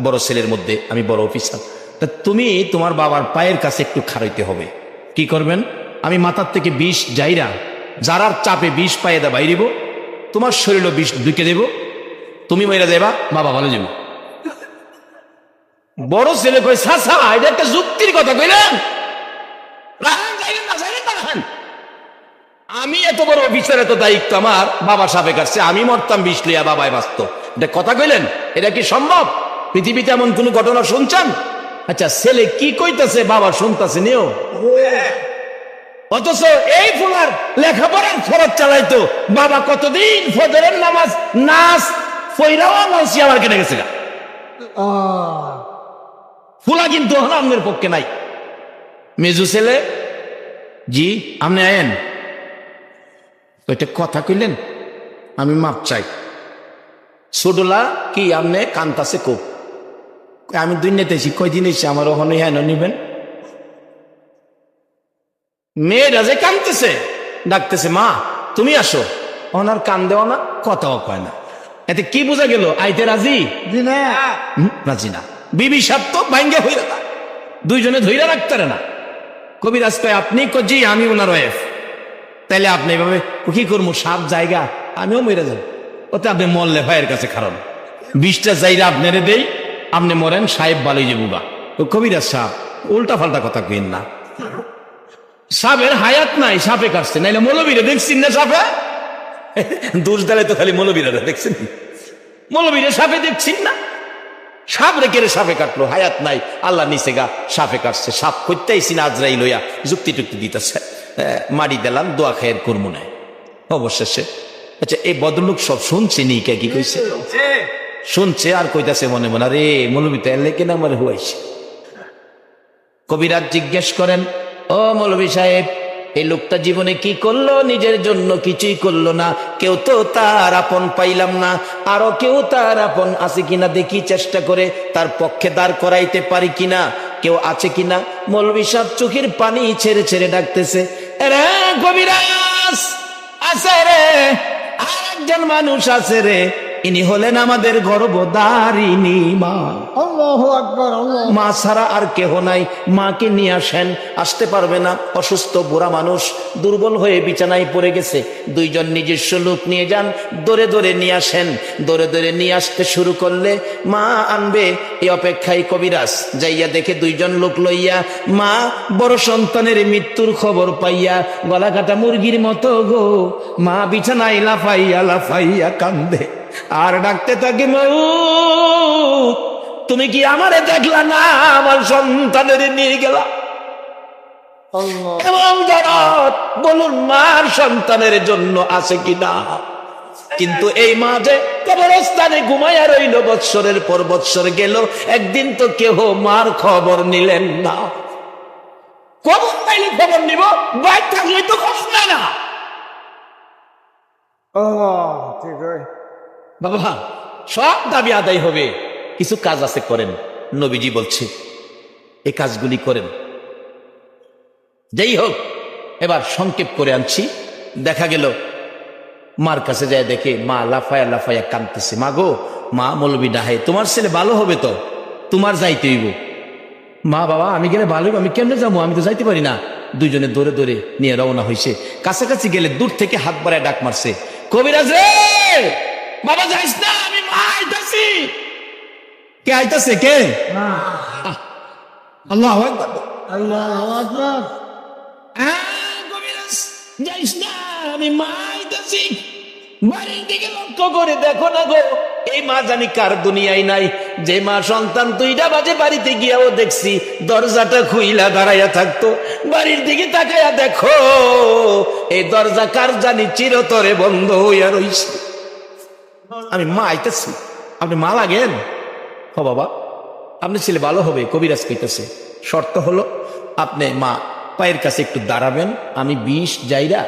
বড় ছেলের মধ্যে আমি বড় অফিসার। তা তুমি তোমার বাবার পায়ের কাছে একটু খাড়াইতে হবে। কি করবেন? আমি মাথার থেকে বিষ যাইরা যারার চাপে বিষ পায়ে দা বাইরিব, তোমার শরীরও বিষ ঢুকে দেব, তুমি মইরা দেবা, বাবা ভালো যাবো। বড় ছেলে কই, চাচা এটা একটা যুক্তির কথা কইলেন, আমি এত বড় অফিসার, এত দায়িত্ব আমার, বাবা সাপে কাটছে, আমি মরতাম বিষ লইয়া, বাবায় বাঁচত, এটা কথা কইলেন? এটা কি সম্ভব? পৃথিবীতে এমন কোন ঘটনা শুনছেন? আচ্ছা ছেলে কি কইতাছে বাবা শুনতাছে নিও, অথচ এই ফুলার লেখাপড়ার খরচ চালাইতো বাবা, কতদিন ফজরের নামাজ নাচ ফইরাও নাচি আমার কেটে গেছে। ফুলা কিন্তু আমাদের পক্ষে নাই। মেজু ছেলে, জি আপনি আয়েন, ওইটা কথা কইলেন, আমি মাপ চাই। ছোটলা কি আপনি কান্তাছে খুব, আমি দুনিয়াতেছি কয়দিন এসে, আমার ওখানে হেন নিবেন। মেয়েরা যে কান্দতেছে, ডাকতেছে মা তুমি আসো, ওনার কান দেওয়া না, কথাও কয় না। এতে কি বোঝা গেল? আইতে রাজি রাজি না। বিবি সাপ তো ভাঙ্গে হইল না, দুইজনে ধৈর্য রাখতে না। কবিরাজ কয় আপনি জি আমি ওনার ওয়েফ, তাইলে আপনি এভাবে কি করবো, সাপ জায়গা আমিও মরে যাব, ওতে আপনি মরলে ভাইয়ের কাছে খারাপ, 20টা জায়গা আপনারে দেই, আপনি মরেন, সাহেব ভালোই যাবো গা। কবিরাজ সাপ উল্টা ফাল্টা কথা কইন না, সাপের হায়াত নাই, সাপে কাটছে, নাইলে মৌলবীরে দেখছেন না সাপে, দোষ দিলে তো খালি মৌলবীরা দেখছেন, মৌলবীরে সাপে দেখছেন না, সাপ রেখে সাপে কাটলো, হায়াত নাই, আল্লাহ নিচে গা সাপে কাটছে, সাপ করতেইছি না আজরাই লইয়া যুক্তি টুক্তি দিতেছে, মারি দিলাম, দোয়া খায়ের করবো না অবশেষে। আচ্ছা এই ভদ্রলোক সব শুনছে নি, কে কি কইছে শুনছে, আর কইতাছে মনে মনে, রে মৌলবী তো এলে কেন আমার হুয়াইছে। কবিরাজ জিজ্ঞেস করেন, ও মৌলবী সাহেব এই লোকটা জীবনে কি করলো? নিজের জন্য কিছুই করলো না, কেউ তো তার আপন পাইলাম না, আরো কেউ তার আপন আছে কিনা দেখি, চেষ্টা করে তার পক্ষে দাঁড় করাইতে পারি কিনা, কেউ আছে কিনা। মৌলবী সাহেব চোখের পানি ছেড়ে ছেড়ে ডাকতেছে, রে কবিরাজ আছে রে, আরেকজন মানুষ আছে রে, ইনি হলেন আমাদের গর্ভধারিণী মা। আল্লাহু আকবার। মা ছাড়া আর কেহ নাই, মাকে নিয়ে আসেন। আসতে পারবে না, অসুস্থ বুড়া মানুষ, দুর্বল হয়ে বিছানায় পড়ে গেছে, দুইজন নিজস্ব লোক নিয়ে যান, দৌড়ে দৌড়ে নিয়ে আসেন। দৌড়ে দৌড়ে নিয়ে আসতে শুরু করলে মা আনবে, এই অপেক্ষায় কবিরাজ যাইয়া দেখে দুইজন লোক লইয়া মা বড় সন্তানের মৃত্যুর খবর পাইয়া গলা কাটা মুরগির মতো গো মা বিছানায় লাফাইয়া লাফাইয়া কান্দে আর ডাকতে থাকে, মাউত তুমি কি আমারে দেখলা না, আমার সন্তানের নিয়ে গেলা। এবং বলুন মার সন্তানের জন্য আছে কিনা। কিন্তু এই মা যে কবরস্থানে ঘুমাইয়া রইল, বৎসরের পর বৎসর গেল, একদিন তো কেহ মার খবর নিলেন না। খবর পাইলে খবর নিব, বাইর থাকলে তো কষ্ট না। বাবা সব দাবি আদায় হবে, কিছু কাজ আছে করেন। নবীজি বলছে এই কাজগুলি করেন। যাই হোক, এবার সংক্ষেপ করে আনছি। দেখা গেল মার কাছে যায়, দেখে মা লাফায়া লাফায়া কাঁদতেছে। মা গো, মা মৌলবী ডাহে, তোমার ছেলে ভালো হবে তো, তোমার যাইতে হইব। মা বাবা আমি গেলে ভালো হইব, আমি কেমনে যাবো, আমি তো যাইতে পারি না। দুইজনে দৌড়ে দৌড়ে নিয়ে রওনা হয়েছে। কাছাকাছি গেলে দূর থেকে হাত বাড়ায় ডাক মারছে, কবিরাজ রে, বাবা যাইস না, আমি মা আইতাছি। কে আইতাছে? কে? আল্লাহু আকবার, আল্লাহু আকবার। কবিরাজ যাইস না, আমি মা আইতাছি। বাড়ির দিকে লক্ষ্য করে দেখো না গো, এই মা জানি কার দুনিয়ায় নাই, যে মা সন্তান 2টা বাজে বাড়িতে গিয়াও দেখছি দরজাটা খুইলা দাঁড়াইয়া থাকতো। বাড়ির দিকে তাকাইয়া দেখো এই দরজা কার জানি চিরতরে বন্ধ হইয়া রইছে। আমি মা আইতেছি, আপনি মা লাগেন। হ বাবা, আপনি ছেলে ভালো হবে। কবিরাজ কইতেছে শর্ত হলো আপনি মা পায়ের কাছে একটু দাঁড়াবেন, আমি বিষ যাইরা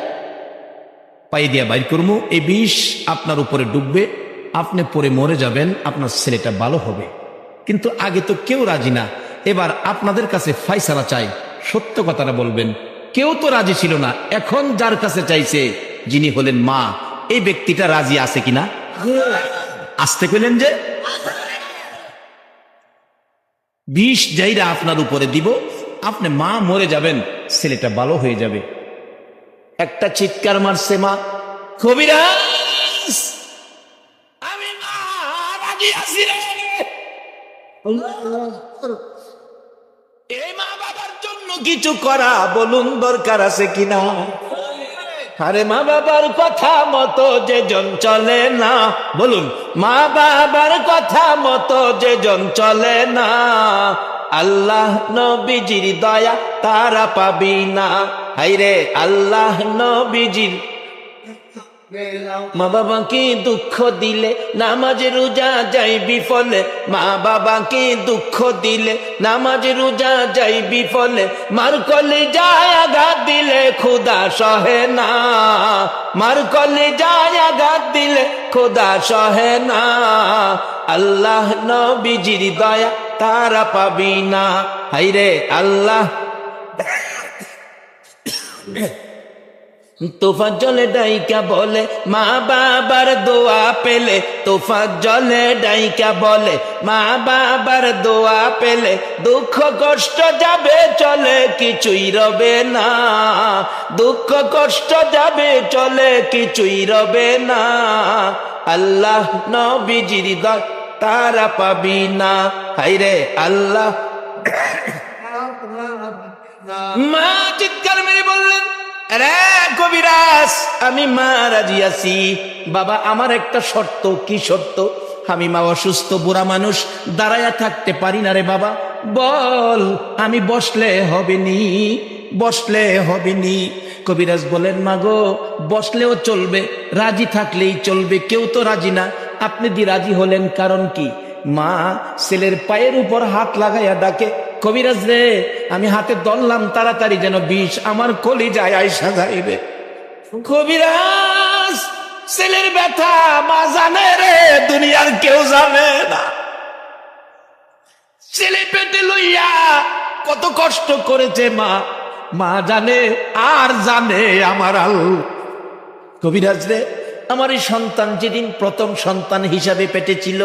পায়ে দিয়া বাইর করবো, এই বিষ আপনার উপরে ডুববে, আপনি পরে মরে যাবেন, আপনার ছেলেটা ভালো হবে। কিন্তু আগে তো কেউ রাজি না, এবার আপনাদের কাছে ফাইসালা চাই, সত্য কথাটা বলবেন। কেউ তো রাজি ছিল না, এখন যার কাছে চাইছে যিনি হলেন মা, এই ব্যক্তিটা রাজি আছে কিনা? আসতে কইলেন যে বিষ যাইরা আপনার উপরে দিব, আপনি মা মরে যাবেন, ছেলেটা ভালো হয়ে যাবে। একটা চিৎকার মারছে মা, কবিরাজ আমি মা রাজি আছি রে। এই মা বাবার জন্য কিছু করা বলুন দরকার আছে কিনা? আরে মা বাবার কথা মতো যে জন চলে না, বলুন মা বাবার কথা মতো যে জন চলে না, আল্লাহ নবীজির দয়া তারা পাবি না। হাইরে আল্লাহ নবীজির মা বাবাকে দুঃখ দিলে নামাজ রোজা যাই বিফলে, মা বাবাকে দুঃখ দিলে নামাজ রোজা যাই বিফলে, মার কলে যায় আঘাত দিলে খোদা সহে না, মার কলে যায় আঘাত দিলে খোদা সহে না, আল্লাহ নবীজির দয়া তারা পাবি না। হাইরে আল্লাহ তোফা জলে ডাইকা বলে মা বাবার দোয়া পেলে, তোফা জলে ডাইকা বলে মা বাবার দোয়া পেলে, দুঃখ কষ্ট যাবে চলে কিছুই রবে না, দুঃখ কষ্ট যাবে চলে কিছুই রবে না, আল্লাহ নবীজির দয়া তারা পাবি না। হাইরে আল্লাহ। মা চিৎকার মেরে বললেন, রে কবিরাজ আমি মা রাজি আছি। বাবা আমার একটা শর্ত। কি শর্ত? আমি মা অসুস্থ বুড়া মানুষ, দাঁড়ায়া থাকতে পারি না রে বাবা, বল। আমি বসলে হবে নি, বসলে হবে নি। কবিরাজ বলেন মা গো বসলেও চলবে, রাজি থাকলেই চলবে, কেউ তো রাজি না, আপনি দি রাজি হলেন কারণ কি? মা ছেলের পায়ের উপর হাত লাগাইয়া ডাকে, কবিরাজ রে আমি হাতে ধরলাম তাড়াতাড়ি যেন বিষ আমার কলিজায় আইসা যাইবে। কবিরাজ ছেলের ব্যথা মা জানে রে, দুনিয়ার কেউ জানে না। ছেলে পেটে লইয়া কত কষ্ট করেছে মা, মা জানে আর জানে আমার আল্লাহ। কবিরাজ রে আমার এই সন্তান যেদিন প্রথম সন্তান হিসাবে পেটে ছিল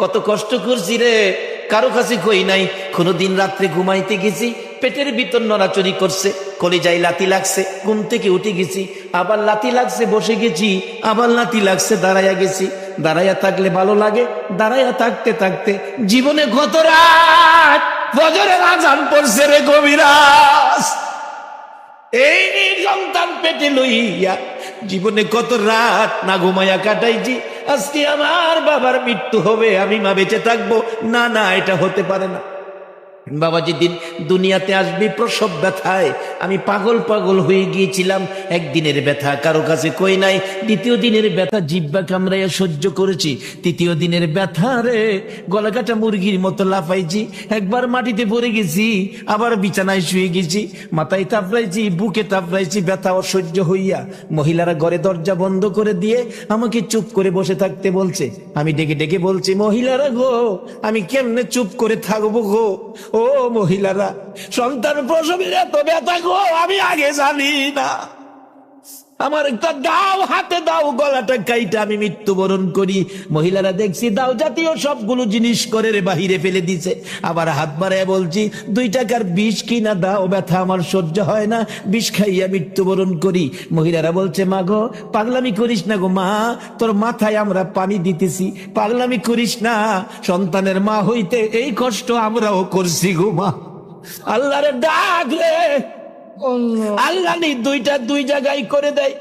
কত কষ্ট করছি রে, কারো কাছে কই নাই। কোনদিন রাত্রে ঘুমাইতে গেছি, পেটের ভিতর নড়াচড়ি করছে, কলিজায় লাথি লাগছে, ঘুম থেকে উঠে গেছি, আবার লাথি লাগছে বসে গেছি, আবার লাথি লাগছে দাঁড়াইয়া গেছি। দাঁড়াইয়া থাকলে ভালো লাগে, দাঁড়াইয়া থাকতে থাকতে জীবনে কত রাত ফজরের আজান পড়ছে রে কবিরাজ। এই সন্তান পেটে লইয়া জীবনে কত রাত না ঘুমাইয়া কাটাইছি। আজকে আমার বাবার মৃত্যু হবে, আমি মা বেঁচে থাকবো না, না এটা হতে পারে না। বাবা যেদিন দুনিয়াতে আসবি প্রসব ব্যথায় আমি পাগল পাগল হয়ে গিয়েছিলাম। একদিনের ব্যথা কারো কাছে কই নাই, দ্বিতীয় দিনের ব্যথা জিহ্বা কামড়াইয়া সহ্য করেছি, তৃতীয় দিনের ব্যথা রে গলা কাটা মুরগির মতো লাফাইছি, একবার মাটিতে পড়ে গেছি, আবার বিছানায় শুয়ে গেছি, মাথায় তাপড়াইছি, বুকে তাপড়াইছি, ব্যথা অসহ্য হইয়া মহিলারা ঘরে দরজা বন্ধ করে দিয়ে আমাকে চুপ করে বসে থাকতে বলছে। আমি ডেকে ডেকে বলছি, মহিলারা গো আমি কেমনে চুপ করে থাকবো গো, ও মহিলারা সন্তান প্রসবের এত ব্যথা গো আমি আগে জানি না, আমার একটা দাও হাতে দাও, গলাটা কাইটা আমি মৃত্যুবরণ করি। মহিলারা দেখছি দাও জাতীয় সবগুলো জিনিস করে রে বাহিরে ফেলে দিছে। আবার হাত বাড়ায় বলছি 2 টাকার বিষ কিনা দাও, ব্যথা আমার সহ্য হয় না, বিষ খাইয়া মৃত্যুবরণ করি। মহিলারা বলছে মা গো পাগলামি করিস না গো মা, তোর মাথায় আমরা পানি দিতেছি, পাগলামি করিস না, সন্তানের মা হইতে এই কষ্ট আমরাও করছি গো মা। আল্লাহরে ডাক রে, আল্লাহ নি 2টা 2 জায়গায় করে দেয়।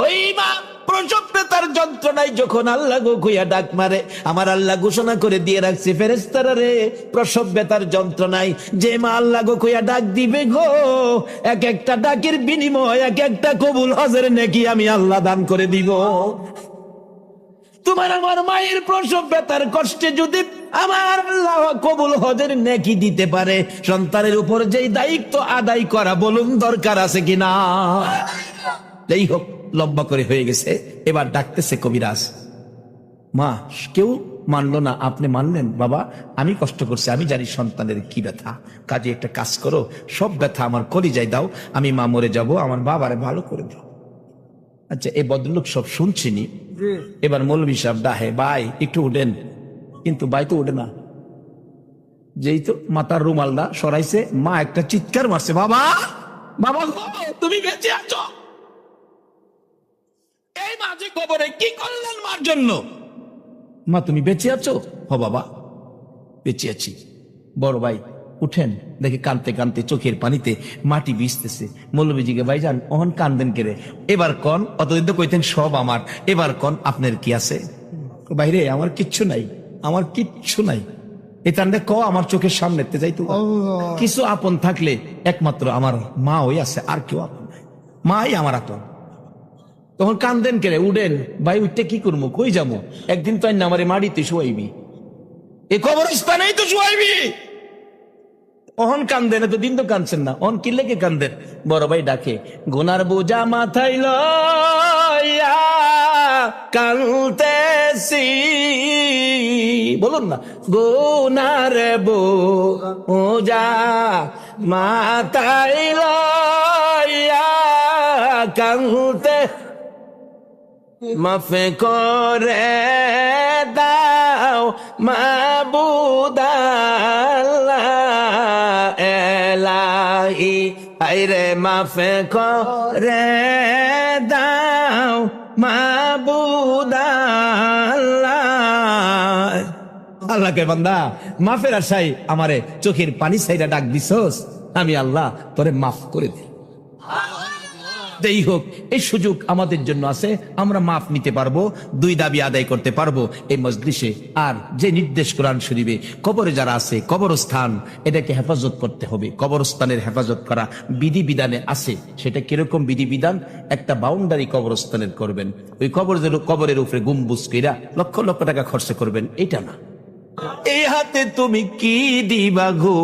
ওই মা প্রসব ব্যথার যন্ত্রণায় যখন আল্লাহ গো কইয়া ডাক মারে, আমার আল্লাহ ঘোষণা করে দিয়ে রাখছে, ফেরেশতারা রে, প্রসব ব্যথার যন্ত্রণায় যে মা আল্লাহ গো কইয়া ডাক দিবে গো, এক একটা ডাকের বিনিময় এক একটা কবুল হজের নেকি আমি আল্লাহ দান করে দিব। তোমার আমার মায়ের প্রসব ব্যথার কষ্টে যদি আমার আল্লাহ কবুল হজের নেকি দিতে পারে, সন্তানের উপর যেই দায়িত্ব আদায় করা বলুন দরকার আছে কিনা? যাই হোক, লম্বা করে হয়ে গেছে। এবার ডাকতেছে কবিরাজ। মা কেউ মানলো না, আপনি মানলেন। বাবা আমি কষ্ট করছি, আমি জানি সন্তানের কি ব্যথা, কাজে একটা কাজ করো, সব ব্যথা আমার কলিজায় দাও, আমি মা মরে যাব, আমার বাবারে ভালো করে দাও। আচ্ছা, এই ভদ্রলোক সব শুনছিনি। এবার মৌলভী সাহেব ডাহে, ভাই একটু উঠেন, কিন্তু ভাই তো উঠে না। যেই তো মাথার রুমালটা সরাইছে, মা একটা চিৎকার মারছে, বাবা বাবা গো, তুমি বেঁচে আছো। এই মাঝে কবরে কি করলেন মার জন্য? মা তুমি বেঁচে আছো? হ বাবা বেঁচে আছি। বড় ভাই উঠেন, দেখে কানতে কানতে চোখের পানিতে মাটি ভিজতেছে। মৌলভীজিকে, ভাইজান অহন কান্দেন কেড়ে? এবার কন, অতদিন তো কইতেন সব আমার, এবার কন আপনার কি আছে? বাইরে আমার কিচ্ছু নাই, আমার কিচ্ছু নাই। এটা ক আমার চোখের সামনে যাইতো। কিছু আপন থাকলে একমাত্র আমার মা ওই আছে, আর কেউ আপন নাই, মাই আমার আপন। তখন কান্দেন কেড়ে? উঠেন ভাই, উঠতে কি করবো, কই যাবো? একদিন তো আইন আমার মাটিতে শুয়াইবি, এ কবরস্থানেই তো শুয়াইবি। অহন কান্দেন, এত দিন তো কাঁদছেন না, অহন কি লেগে কান্দেন? বড় ভাই ডাকে, গোনার বোঝা মাথায় লইয়া কাঁদতেছি, বলুন না, গোনার বোঝা মাথায় লইয়া কাঁদতে, মাফ করে দাও মাবুদ আল্লাহ এলাহি, আইরে মাফ করে দাও মাবুদ আল্লাহ। আল্লাহকে বান্দা মাফের আশায় আমারে চোখের পানি ছাইরা ডাক দিছস, আমি আল্লাহ তোরে মাফ করে দিই। যাই হোক, এই সুযোগ আমাদের জন্য আছে, আমরা মাফ নিতে পারবো, দুই দাবি আদায় করতে পারবো এই মজলিসে। আর যে নির্দেশ কোরআন শরীফে, কবরে যারা আছে, কবরস্থান এটাকে হেফাজত করতে হবে। কবরস্থানের হেফাজত করা বিধি বিধানে আছে। সেটা কিরকম বিধি বিধান? একটা বাউন্ডারি কবরস্থানের করবেন, ওই কবরের উপরে গম্বুজ কইরা লক্ষ লক্ষ টাকা খরচ করবেন, এটা না। এই হাতে তুমি কি দিবা গো,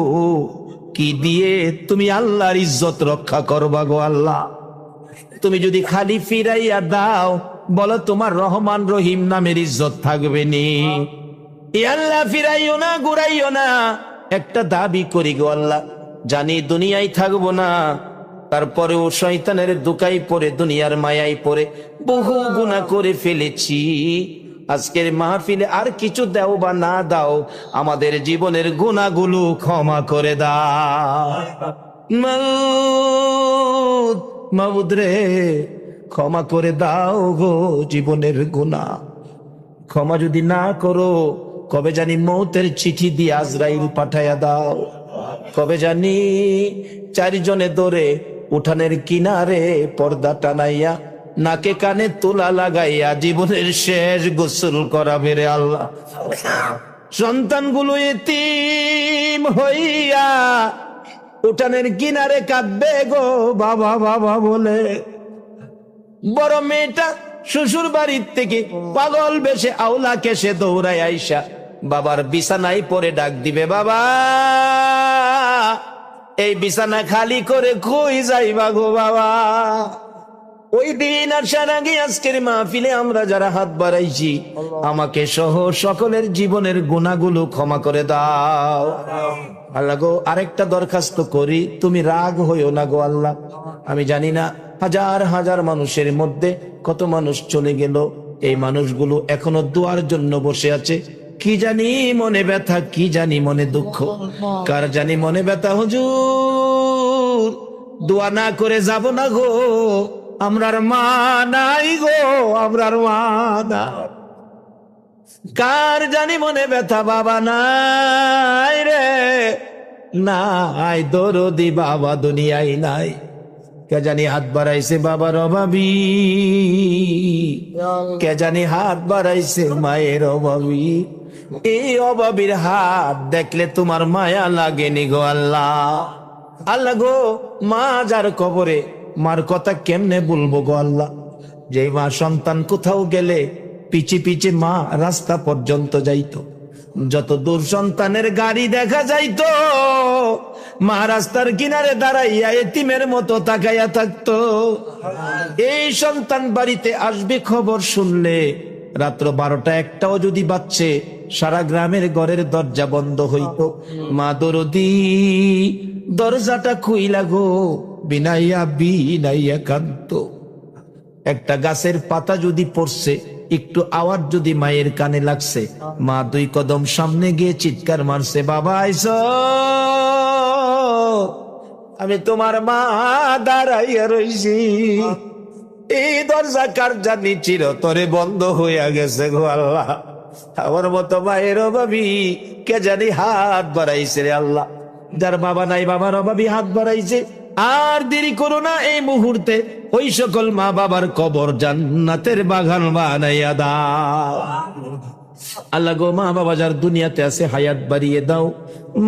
কি দিয়ে তুমি আল্লাহর ইজ্জত রক্ষা করবা গো? আল্লাহ তুমি যদি খালি ফিরাইয়া দাও, বলো তোমার রহমান রহিম নামের ইজ্জত থাকবে নি? আল্লাহ ফিরাইও না, ঘুরাইও না। একটা দাবি করি গো আল্লাহ, জানি দুনিয়ায় থাকবো না, তারপরেও শয়তানের দুকাই পড়ে, দুনিয়ার মায়াই পড়ে বহু গুনাহ করে ফেলেছি। আজকের মাহফিলে আর কিছু দাও বা না দাও, আমাদের জীবনের গুনাহগুলো ক্ষমা করে দাও। মাবুদ রে, ক্ষমা করে দাও গো জীবনের গুনাহ। ক্ষমা যদি না করো, কবে জানি মৌতের চিঠি দিয়ে আজরাইল পাঠায়া দাও। কবে জানি চারজনে ধরে উঠানের কিনারে পর্দা টানাইয়া, নাকে কানে তুলা লাগাইয়া জীবনের শেষ গোসল করাবে রে আল্লাহ। সন্তানগুলো এতিম হইয়া উঠানের কিনারে কাঁদবে গো বাবা বাবা বলে। বড় মেয়েটা শ্বশুর বাড়ির থেকে পাগল বেশে আওলা কেসে দৌড়ায় আইসা বাবার বিছানায় পরে ডাক দিবে, বাবা এই বিছানা খালি করে কই যাইবা গো বাবা? ওই দিন আসার আগে আজকের মাহফিলে আমরা যারা হাত বাড়াইছি, আমাকে সহ সকলের জীবনের গুনাহগুলো ক্ষমা করে দাও আল্লাহ গো। আরেকটা দরখাস্ত করি, তুমি রাগ হইও না গো আল্লাহ। আমি জানি না হাজার হাজার মানুষের মধ্যে কত মানুষ চলে গেল, এই মানুষগুলো এখনো দোয়ার জন্য বসে আছে। কি জানি মনে ব্যথা, কি জানি মনে দুঃখ, কার জানি মনে ব্যথা। হুজুর দোয়া না করে যাব না গো, আমরার মা নাই গো, আমরার মা নাই। কার জানি মনে ব্যথা, বাবা নাই রে, নাই দরদি বাবা দুনিয়ায় নাই। কে জানি হাত বাড়াইছে বাবার অভাবী, কে জানি হাত বাড়াইছে মায়ের অভাবী। এই অভাবীর হাত দেখলে তোমার মায়া লাগেনি গো আল্লাহ। আল্লাহ গো, মা যার কবরে, মার কথা কেমনে বলবো গো আল্লাহ। যে মা সন্তান কোথাও গেলে পিছে পিছে মা রাস্তা পর্যন্ত যাইতো, যত দূর সন্তানের গাড়ি দেখা যাইতো মা রাস্তার কিনারে দাঁড়াইয়া এতিমের মতো তাকাইয়া থাকতো। এই সন্তান বাড়িতে আসবে খবর শুনলে রাত্র 12টা 1টাও যদি বাজছে সারা গ্রামের ঘরের দরজা বন্ধ হইতো। মা দরদি দরজাটা খুইলা গো বিনাইয়া বিনাইয়া কাঁদতো। একটা গাছের পাতা যদি পড়ছে একটু আওয়াজ যদি মায়ের কানে লাগছে, মা 2 কদম সামনে গিয়ে চিৎকার মারছে, বাবা আইসো, আমি তোমার মা দাঁড়াইয়া রইছি। এই দরজা কার জানি চিরতরে বন্ধ হইয়া গেছে গো আল্লাহ। আমার মতো মায়ের অভাবী কে জানি হাত বাড়াইছে রে আল্লাহ। যার বাবা নাই বাবার অভাবী হাত বাড়াইছে। আর দেরি করো না, এই মুহূর্তে ওই সকল মা বাবার কবর জান্নাতের বাগান বানাইয়া দাও। আল্লাহ গো, মা বাবা যার দুনিয়াতে আছে হায়াত বাড়িয়ে দাও।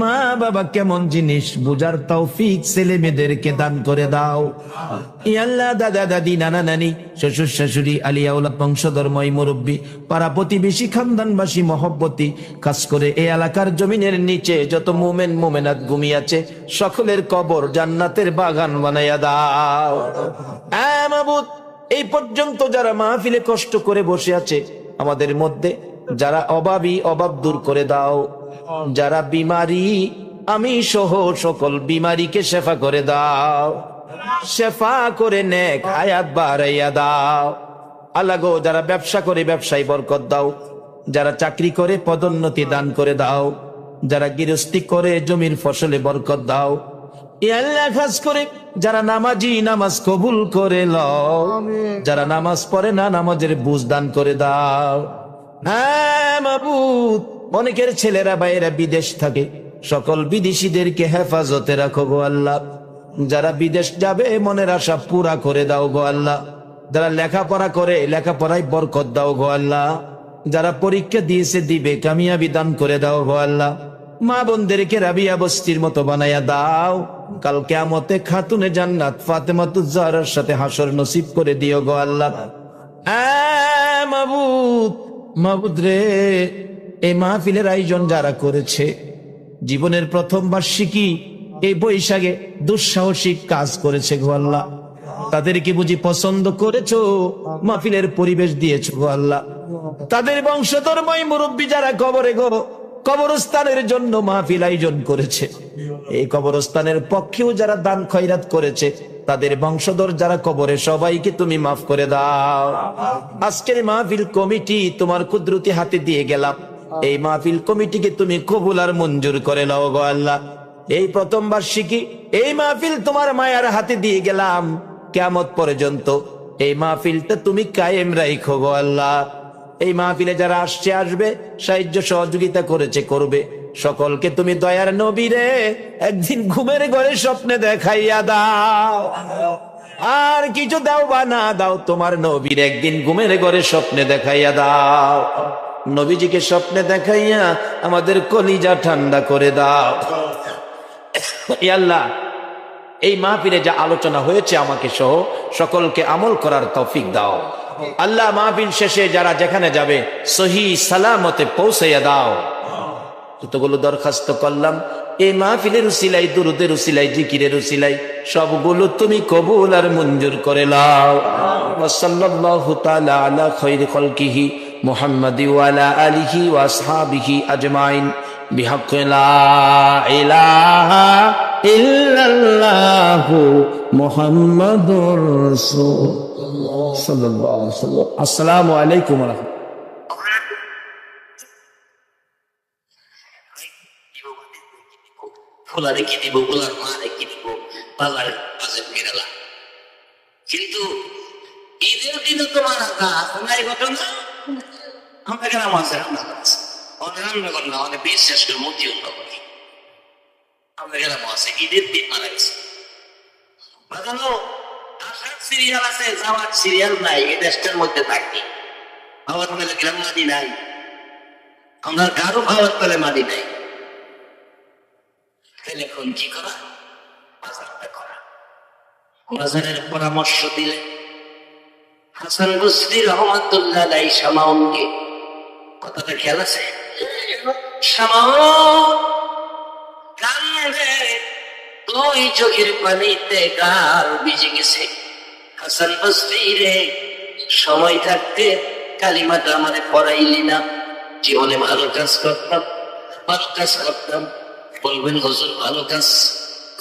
মা বাবা কেমন জিনিস বুঝার তৌফিক ছেলে মেয়েদেরকে দান করে দাও। ইয়া আল্লাহ, দাদা দাদি নানা নানি শ্বশুর শাশুড়ি আলিয়া ওলাদ বংশধর ময় মুরব্বী পাড়া প্রতিবেশী খানদানবাসী মহব্বতী, খাস করে এই এলাকার জমিনের নিচে যত মুমেন মুমেনাত ঘুমিয়েছে সকলের কবর জান্নাতের বাগান বানাইয়া দাও। মাবুদ, এই পর্যন্ত যারা মাহফিলে কষ্ট করে বসে আছে আমাদের মধ্যে যারা অভাবী অভাব দূর করে দাও, যারা বিমারি আমি সহ সকল বিমারিকে শেফা করে দাও, শেফা করে নেক হায়াত বাড়াইয়া দাও। আল্লাহ গো, যারা ব্যবসা করে ব্যবসায় বরকত দাও, যারা চাকরি করে পদোন্নতি দান করে দাও, যারা গৃহস্থী করে জমির ফসলে বরকত দাও। এ আল্লাহ, খাস করে যারা নামাজি নামাজ কবুল করে লও, যারা নামাজ পড়ে না নামাজের বুঝ দান করে দাও। হ্যাঁ মাবুদ, অনেকের ছেলেরা বাইরে বিদেশ থাকে, সকল বিদেশিদেরকে হেফাজতে রাখো গো আল্লাহ। যারা বিদেশ যাবে মনের আশা পুরা করে দাও গো আল্লাহ। যারা লেখাপড়া করে লেখাপড়ায় বরকত দাও গো আল্লাহ। যারা পরীক্ষা দিয়েছে দিবে কামিয়াবি দান করে দাও গো আল্লাহ। মা বোনদেরকে রাবিয়া বস্তির মতো বানাইয়া দাও। কাল কিয়ামতে খাতুনে জান্নাত ফাতেমাতুজ জাহরার সাথে হাসর নসিব করে দিও গো আল্লাহ। মাবুদ, মাবুদ রে, এই মাহফিলের আয়োজন যারা করেছে, জীবনের প্রথম বার্ষিকী এই বৈশাখে দুঃসাহসিক কাজ করেছে গো আল্লাহ, তাদেরকে বুঝি পছন্দ করেছো, মাহফিলের পরিবেশ দিয়েছো গো আল্লাহ। তাদের বংশধর্মই মুরব্বী যারা কবরে গো কবরস্থানের জন্য মাহফিল আয়োজন করেছে, এই কবরস্থানের পক্ষেও যারা দান খয়রাত করেছে, তাদের বংশধর যারা কবরে সবাইকে তুমি মাফ করে দাও। আজকের মাহফিল কমিটি তোমার কুদরতি হাতে দিয়ে গেলাম, এই মাহফিল কমিটিকে তুমি কবুল আর মঞ্জুর করে নাও গো আল্লাহ। এই প্রথম বার্ষিকী এই মাহফিল তোমার মায়ার হাতে দিয়ে গেলাম, কিয়ামত পর্যন্ত এই মাহফিলটা তুমি কায়েম রাখো গো আল্লাহ। এই মাহফিলে যারা আসছে আসবে, সাহায্য সহযোগিতা করেছে করবে, সকলকে তুমি দয়ার নবীরে একদিন ঘুমের ঘরে স্বপ্নে দেখাইয়া দাও। আর কিছু দাও বা না দাও, তোমার নবীর একদিন ঘুমের ঘরে স্বপ্নে দেখাইয়া দাও। নবীজিকে স্বপ্নে দেখাইয়া আমাদের কলিজা ঠান্ডা করে দাও। ইয়া আল্লাহ, এই মাহফিলে যা আলোচনা হয়েছে আমাকে সহ সকলকে আমল করার তৌফিক দাও। আল্লাহ, মাহফিল শেষে যারা যেখানে যাবে সহি সালামতে পৌঁছাইয়া দাও। যতগুলো দরখাস্ত করলাম এই মাহফিলের উসিলাই, দুরুদের উসিলাই, জিকিরের উসিলাই সবগুলো তুমি কবুল আর মঞ্জুর করে নাও। সাল্লাল্লাহু তাআলা আলা খায়রি খালকিহি মুহাম্মাদি ওয়া আলা আলিহি ওয়া আসহাবিহি আজমাইন বিহাক্কি লা ইলাহা ইল্লাল্লাহু মুহাম্মাদুর রাসূলুল্লাহ সাল্লাল্লাহু আলাইহি ওয়াসাল্লাম। আসসালামু আলাইকুম ওয়া রাহমাতুল্লাহ। খোলা রেখে দিব, গোলার মা রেখে দিব, পাল্লার পাশে ফেরালা। কিন্তু ঈদের দিনে তোমার আপনার ঘটনা আমরা কেন আছে রান্না করছে, অনেক রান্না করেন না, অনেক বিশ্বাস করে মতি অন্য করি। আমরা কেন আছে ঈদের দিন মারা গেছে। সিরিয়াল আছে, যাওয়ার সিরিয়াল নাই। এই দেশটার মধ্যে থাকি, ভাওয়ার পেলে গ্রাম মাটি নাই, আমরা কারো ভাওয়ার পেলে মাটি নাই। তাহলে এখন কি করা? বাজারটা করা। বাজারের পরামর্শ দিলে হাসান বসরি রহমাতুল্লাহ আলাইহি শামাউনকে, কথাটা খেয়াল আছে? শামাউন কান্দে, তুই চোখের পানিতে গাল ভিজে গেছে। হাসান বসরি রে, সময় থাকতে কালিমাটা আমারে পড়াইলি না। জীবনে ভালো কাজ করতাম, ভালো কাজ করতাম। বলবেন হুজুর ভালো কাজ,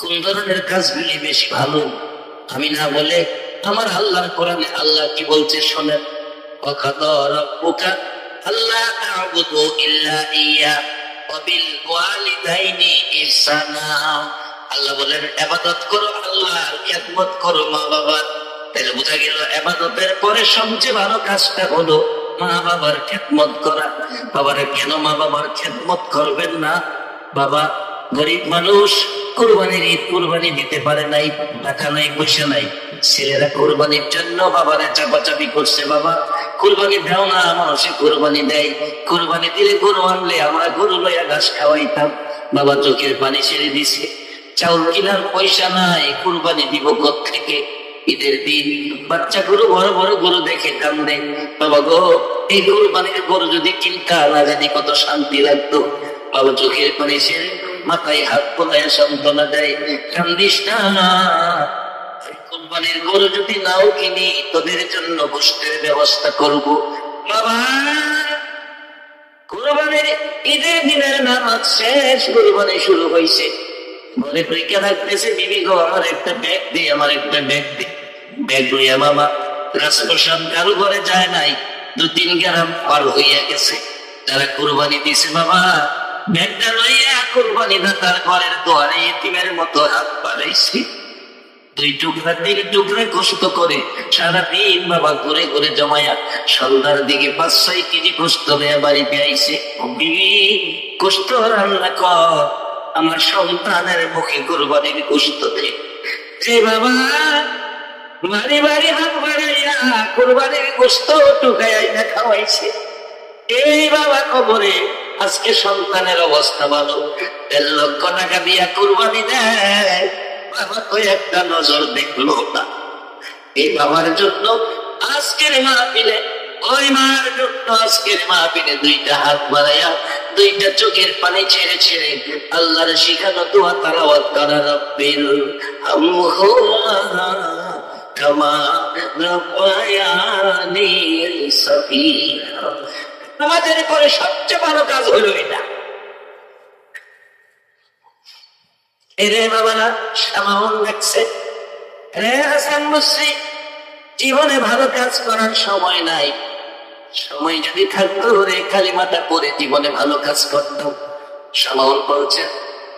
কোন ধরনের কাজগুলি বেশি ভালো? আমি না বলে আমার আল্লাহর কোরআনে আল্লাহ কি বলছে শোনেন। ওয়াকাদা রাব্বুকা আল্লা তা'বুদু ইল্লা ইয়্যা ওয়া বিল ওয়ালিদাইনি ইহসানা। আল্লাহ বলেন ইবাদত করো আল্লাহর, ইবাদত করো মা বাবার। তাহলে বোঝা গেল ইবাদতের পরে সবচেয়ে ভালো কাজটা হলো মা বাবার খেদমত করা। বাবারে কেন মা বাবার খেদমত করবেন না? বাবা গরিব মানুষ, কুরবানির ঈদ কুরবানি দিতে পারে নাই, টাকা নাই, পয়সা নাই। ছেলেরা কুরবানির জন্য বাবারে চাপাচাপি করছে, বাবা কুরবানি দাও না। মানুষে কুরবানি দেয়, কুরবানি দিলে গরু আনলে আমরা গরু লইয়া ঘাস খাওয়াইতাম। বাবা চোখের পানি ছেড়ে দিছে, চাউল কিনার পয়সা নাই, কুরবানি দিব কোত্থেকে? ঈদের দিন বাচ্চা গরু, বড় বড় গরু দেখে কান্দে। বাবা গো, এই কুরবানির গরু যদি কিনতা না জানি কত শান্তি লাগতো। বাবা চোখের পানি ছেড়ে মাথায় হাত বোলায় সান্ত্বনা দেয়, কান্দিস না। কুরবানির গরু যদি নাও কিনি, তোদের জন্য গোশতের ব্যবস্থা করব। বাবা কুরবানির ঈদের দিনের নামাজ শেষ, কুরবানি শুরু হয়েছে। বলে তুই কে রাখতেছে? বিবি গো, আমার একটা ব্যাগ দি, আমার একটা ব্যাগ দি। ব্যাগ লইয়া বাবা রাজপ্রসাদ কারো ঘরে যায় নাই, 2-3 গ্রাম পার হইয়া গেছে। যারা কুরবানি দিছে বাবা ব্যাগটা লইয়া কুরবানি দাতার ঘরের দুয়ারে এতিমের মতো হাত বাড়াইছে। 2 টুকরা 3 টুকরা গোশত করে সারাদিন বাবা ঘুরে ঘুরে জমায়া সন্ধ্যার দিকে 5-6 কেজি গোশত নিয়ে বাড়িতে আইছে। বিবি গোশত রান্না কর, আমার সন্তানের মুখে কুরবানির গোশত দে। যে বাবা বাড়ি বাড়ি হাত বাড়াইয়া কুরবানির গোশত টুকাইয়া খাওয়াইছে, এই বাবা কবরে আজকে সন্তানের অবস্থা ভালো, 1.5 লক্ষ টাকা দিয়া কুরবানি দেয়, বাবা তো একটা নজর দেখলো না। এই বাবার জন্য আজকের মাহফিলে, ওই মার জন্য আজকের মাহফিলে 2টা হাত বাড়াইয়া 2টা চোখের পানি ছেড়ে ছেড়ে আল্লাহর শিখানো দোয়া তালাওয়াত করা, রব্বিল হামহুমা কামা রাব্বায়ানি সগীরা। আমাদের পরে সবচেয়ে ভালো কাজ হলো এটা। এরে বাবারা, শামাউন দেখছে, রে হাসান বসরি, জীবনে ভালো কাজ করার সময় নাই। সময় যদি থাকতো রে কালিমাটা পড়ে জীবনে ভালো কাজ করতাম। শামাউন বলছে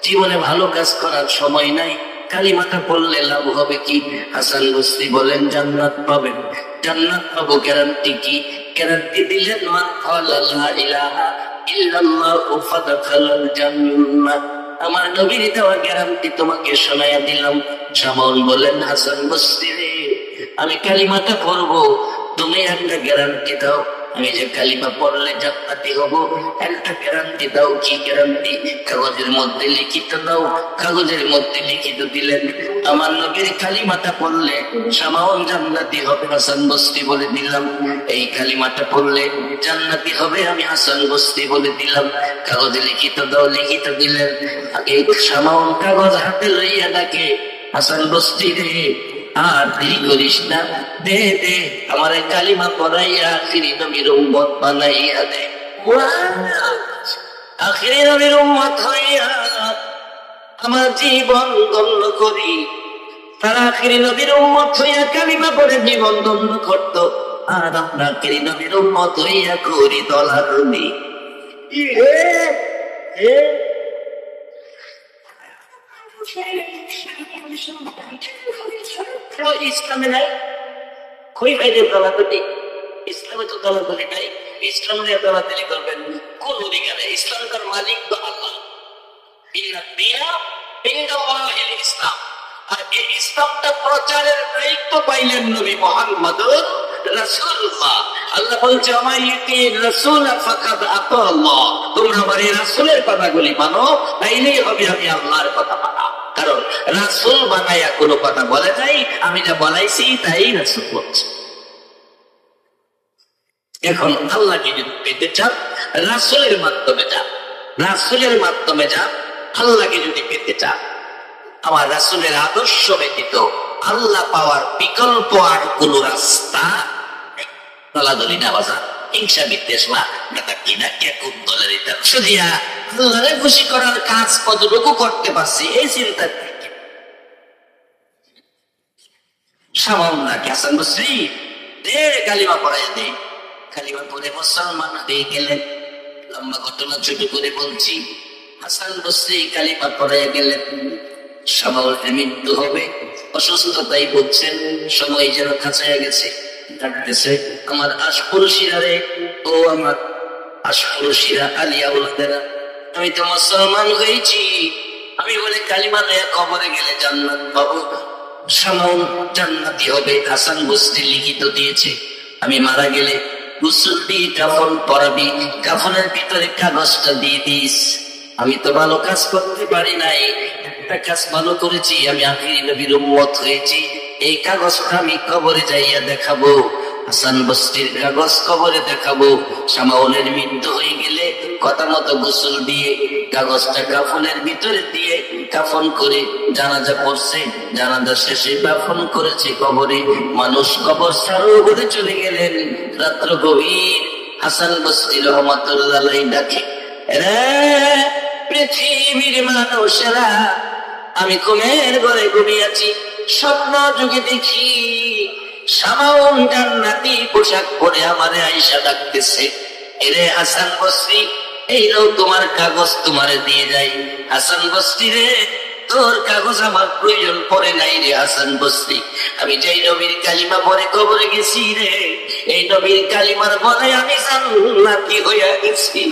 জীবনে ভালো কাজ করার সময় নাই, কালিমাটা পড়লে লাভ হবে কি? হাসান বসরি বলেন জান্নাত পাবেন। জান্নাত পাবো গ্যারান্টি কি? গ্যারান্টি দিলেন মান ক্বালা লা ইলাহা ইল্লাল্লাহু ফাদখালাল জান্নাহ। আমার নবীর দেওয়া গ্যারান্টি তোমাকে শোনায়া দিলাম। শামাউন বলেন হাসান বসরি রে, আমি কালিমাটা পড়বো, তুমি একটা গ্যারান্টি দাও। আমি যে কালিমা পড়লে জান্নাতি হব, একটা গ্যারান্টি দাও। কি গ্যারান্টি? কাগজের মধ্যে লিখিত দাও। কাগজের মধ্যে লিখিত দিলেন আমার নবীর কালিমাটা পড়লে শামাউন জান্নাতি হবে। হাসান বসরি বলে দিলাম এই কালিমাটা পড়লে জান্নাতি হবে, আমি হাসান বসরি বলে দিলাম। কাগজে লিখিত দাও, লিখিত দিলেন। এই শামাউন কাগজ হাতে লইয়া ডাকে, হাসান বসরি রে আর দেরি করিস না, দে দে আমার কালিমা পড়াইয়া আখিরি নবীর উম্মত বানাইয়া দে। আখিরি নবীর উম্মত হইয়া আমার জীবন ধন্য করি। তারা আখিরি নবীর উম্মত হইয়া কালিমা পড়ে জীবন ধন্য করত, আর আমরা আখিরি নবীর উম্মত হইয়া করি দলাদলি। ইসলামে নাই কই ভাইদের দলাদলি, ইসলামে তো দলাদলি নাই। ইসলামের দলাদলি করবেন কোন অধিকারে? ইসলামকার মালিক তো আল্লাহ। ইন্নাদ দীনা ইনদাল্লাহিল ইসলাম। আর এই ইসলামটা প্রচারের দায়িত্ব পাইলেন নবী মুহাম্মদ রাসূলুল্লাহ। আল্লাহ বলছে আমাইতি রাসূল ফাকাদ আতাল্লাহ, তোমরা আমার এই রাসূলের কথাগুলি মানো, তাইলেই হবে আমি আল্লাহর কথা মানা। কারণ রাসূল বানায়া কোনো কথা বলে নাই, আমি যা বলাইছি তাই রাসূল বলছে। এখন আল্লাহকে যদি পেতে চান রাসূলের মাধ্যমে যান, রাসূলের মাধ্যমে যান। আল্লাহকে যদি পেতে চান আমার রাসূলের আদর্শ ব্যতীত আল্লাহ পাওয়ার বিকল্প আর কোন রাস্তা দলাদলি না বাজার হিংসা বিদ্বেষ না এটা কিনা কে কোন দলের এটা শুধিয়া আল্লাহরে খুশি করার কাজ কতটুকু করতে পারছি এই চিন্তা সামান্য হাসান বসরি দে কালিমা পড়াই দে, কালিমা পড়ে মুসলমান হয়ে গেলেন। লম্বা ঘটনা ছোট করে বলছি, হাসান বসরি কালিমা পড়াই গেলেন, সামাউলের মৃত্যু হবে, অসুস্থতাই বলছেন, সময় যেন কাছায় গেছে, ডাকতেছে আমার আশপড়শিরা রে, ও আমার আশপড়শিরা আলিয়া ওলাদেরা, আমি তো মুসলমান হয়েছি, আমি বলে কালিমা লইয়া কবরে গেলে জান্নাত পাবো, সামাউল জান্নাতি হবে। হাসান বসরি লিখিত দিয়েছে আমি মারা গেলে গোসল দিয়ে কাফন পরাবি, কাফনের ভিতরে কাগজটা দিয়ে দিস। আমি তো ভালো কাজ করতে পারি নাই, একটা কাজ ভালো করেছি, আমি আখিরি নবীর উম্মত হয়েছি, এই কাগজটা আমি কবরে যাইয়া দেখাবো। হাসান বসরির কাগজ কবরে দেখাবো। সামাউলের মৃত্যু হয়ে গেলে কথা মতো গোসল দিয়ে কাগজটা কাফনের ভিতরে দিয়ে কাফন করে জানাজা পড়ছে, জানাজা শেষে দাফন করেছে কবরে। মানুষ কবর সারোবরে চলে গেলেন, রাত্র গভীর। হাসান বসরি রহমাতুল্লাহ আলাইহি ডাকে, রে পৃথিবীর মানুষেরা, আমি ঘুমের ঘরে ঘুমিয়েছি, স্বপ্ন যুগে দেখি সামাউন জান্নাতি পোশাক পরে আমারে আয়েশা ডাকতেছে, এরে হাসান বসরি এই নাও তোমার কাগজ, তোমারে দিয়ে যাই। হাসান বসরি রে তোর কাগজ আমার প্রয়োজন পড়ে নাই রে হাসান বসরি, আমি যেই নবীর কালিমা পরে কবরে গেছি রে, এই নবীর কালিমার বলে আমি জান্নাতি হইয়া গেছি।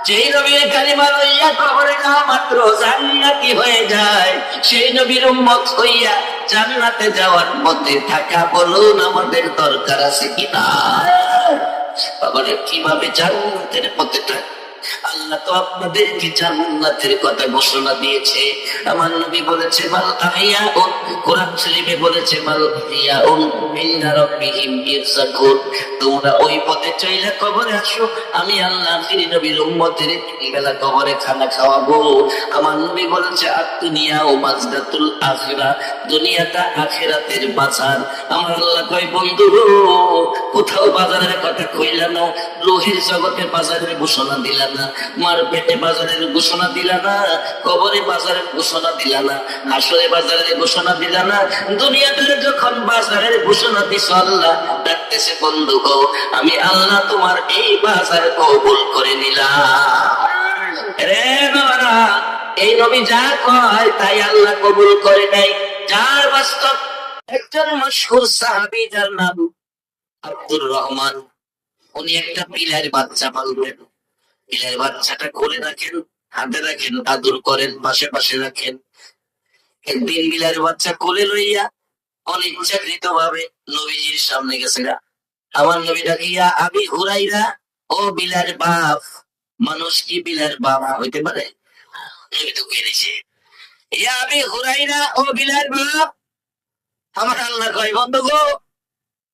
যেই নবীর কালিমা লইয়া কবরে যাওয়া মাত্র জান্নাতি হয়ে যায়, সেই নবীর উম্মত হইয়া জান্নাতে যাওয়ার পথে থাকা বলুন আমাদের দরকার আছে কিনা? বাবারে কিভাবে জান্নাতের পথে থাকা? আল্লাহ তো আপনাদেরকে জান্নাতের কথা ঘোষণা দিয়েছে। আমার নবী বলেছে মাল আহিয়াউন, কোরআন শরীফে বলেছে মাল আহিয়াউন মিন রাব্বিহিম ইয়ারযাকুন, তোমরা ওই পথে চইলা কবরে আসো, আমি আল্লাহ আখিরি নবীর উম্মতের বেলা কবরে খানা খাওয়াবো। আমার নবী বলেছে আদ-দুনিয়া ও মাজদাতুল আখিরা, দুনিয়াটা আখিরাতের বাজার। আমার আল্লাহ কয় বন্ধু কোথাও বাজারের কথা কইলা না, লোহের জগতে বাজারের ঘোষণা দিলা না, মার পেটে বাজারের ঘোষণা দিলা না, কবরে বাজারের ঘোষণা দিলা না, আসলে বাজারের ঘোষণা দিলা না, দুনিয়াতে যখন বাজারের ঘোষণা দিছ আল্লাহ ডাকতেছে বন্ধু গো, আমি আল্লাহ তোমার এই বাজার কবুল করে নিলাম। রে বাবারা, এই নবী যা কয় তাই আল্লাহ কবুল করে নাই। যার বাস্তব একজন মশহুর সাহাবী যার নাম আব্দুর রহমান, উনি একটা পিলার বাচ্চা পালতেন। পিলার বাচ্চাটা কোলে রাখেন, হাতে রাখেন, আদর করেন, পাশে পাশে রাখেন। একদিন বিলার বাচ্চা কোলে লইয়া অনিচ্ছাকৃত ভাবে নবীজির সামনে গেছে। আমার নবী ডাকিয়া আবি হুরাইরা, ও বিলার বাপ। মানুষ কি বিলার বাপ হইতে পারে? নবী তো কেড়েছে, ইয়া আবি হুরাইরা, ও বিলার বাপ। আমার আল্লাহ কয় বন্ধু গো,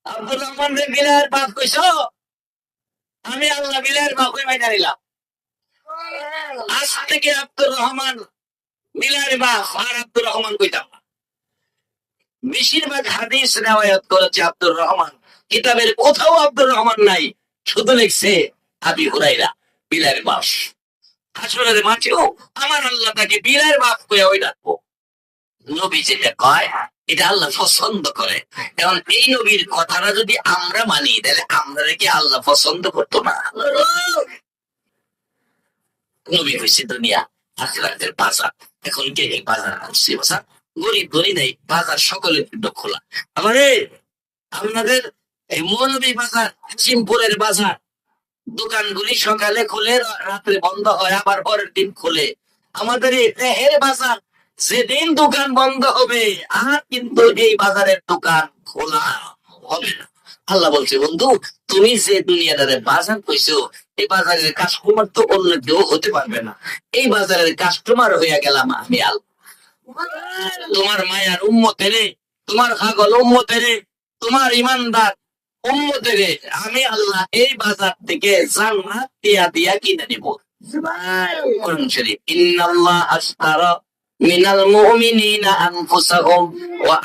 আব্দুর রহমান রে বিলার বাপ কইছো? আমি আল্লাহ বিলার বাপ কই মাইনা নিলাম। আজ থেকে আব্দুর রহমান বিলার বাপ আর আব্দুর রহমান কইতাম না। বেশিরভাগ হাদিস রিওয়ায়াত করেছে আব্দুর রহমান, কিতাবের কোথাও আব্দুর রহমান নাই, শুধু লিখছে আবি হুরাইরা বিলার বাপ। আসলে মাঝেও আমার আল্লাহ তাকে বিলার বাপ কইয়া ওই ডাকবো। নবী যেটা কয় এটা আল্লাহ পছন্দ করে। এখন এই নবীর কথাটা যদি আমরা মানি তাহলে আমরা কি আল্লাহ পছন্দ করতো না? নবী হয়েছে দুনিয়া আখিরাতের বাজার। এখন কে কে বাজার করছে? বাজার গরিব ধনী নেই, বাজার সকলের জন্য খোলা। আমারে আপনাদের এই মৌলভী বাজার, সিমপুরের বাজার, দোকানগুলি সকালে খুলে রাত্রে বন্ধ হয়, আবার পরের দিন খুলে। আমাদের এই রেহের বাজার, যেদিন দোকান বন্ধ হবে আর কিন্তু এই বাজারের দোকান খোলা হবে না। আল্লাহ বলছে, বন্ধু তুমি যে দুনিয়াদারে বাজার কইছো, এই বাজারের কাস্টমার তো অন্য কেউ হতে পারবে না। এই বাজারের কাস্টমার হইয়া গেলাম আমি আল্লাহ। তোমার মায়ার উম্মতেরে, তোমার ছাগল উম্মতেরে, তোমার ইমানদার উম্মতেরে আমি আল্লাহ এই বাজার থেকে জান্নাত দিয়া দিয়া কিনে নিব। কোরআন শরীফ, ইন্নাল্লাহ আশতারা মিনাল মুমিনিনা আনফুসাহুম ওয়া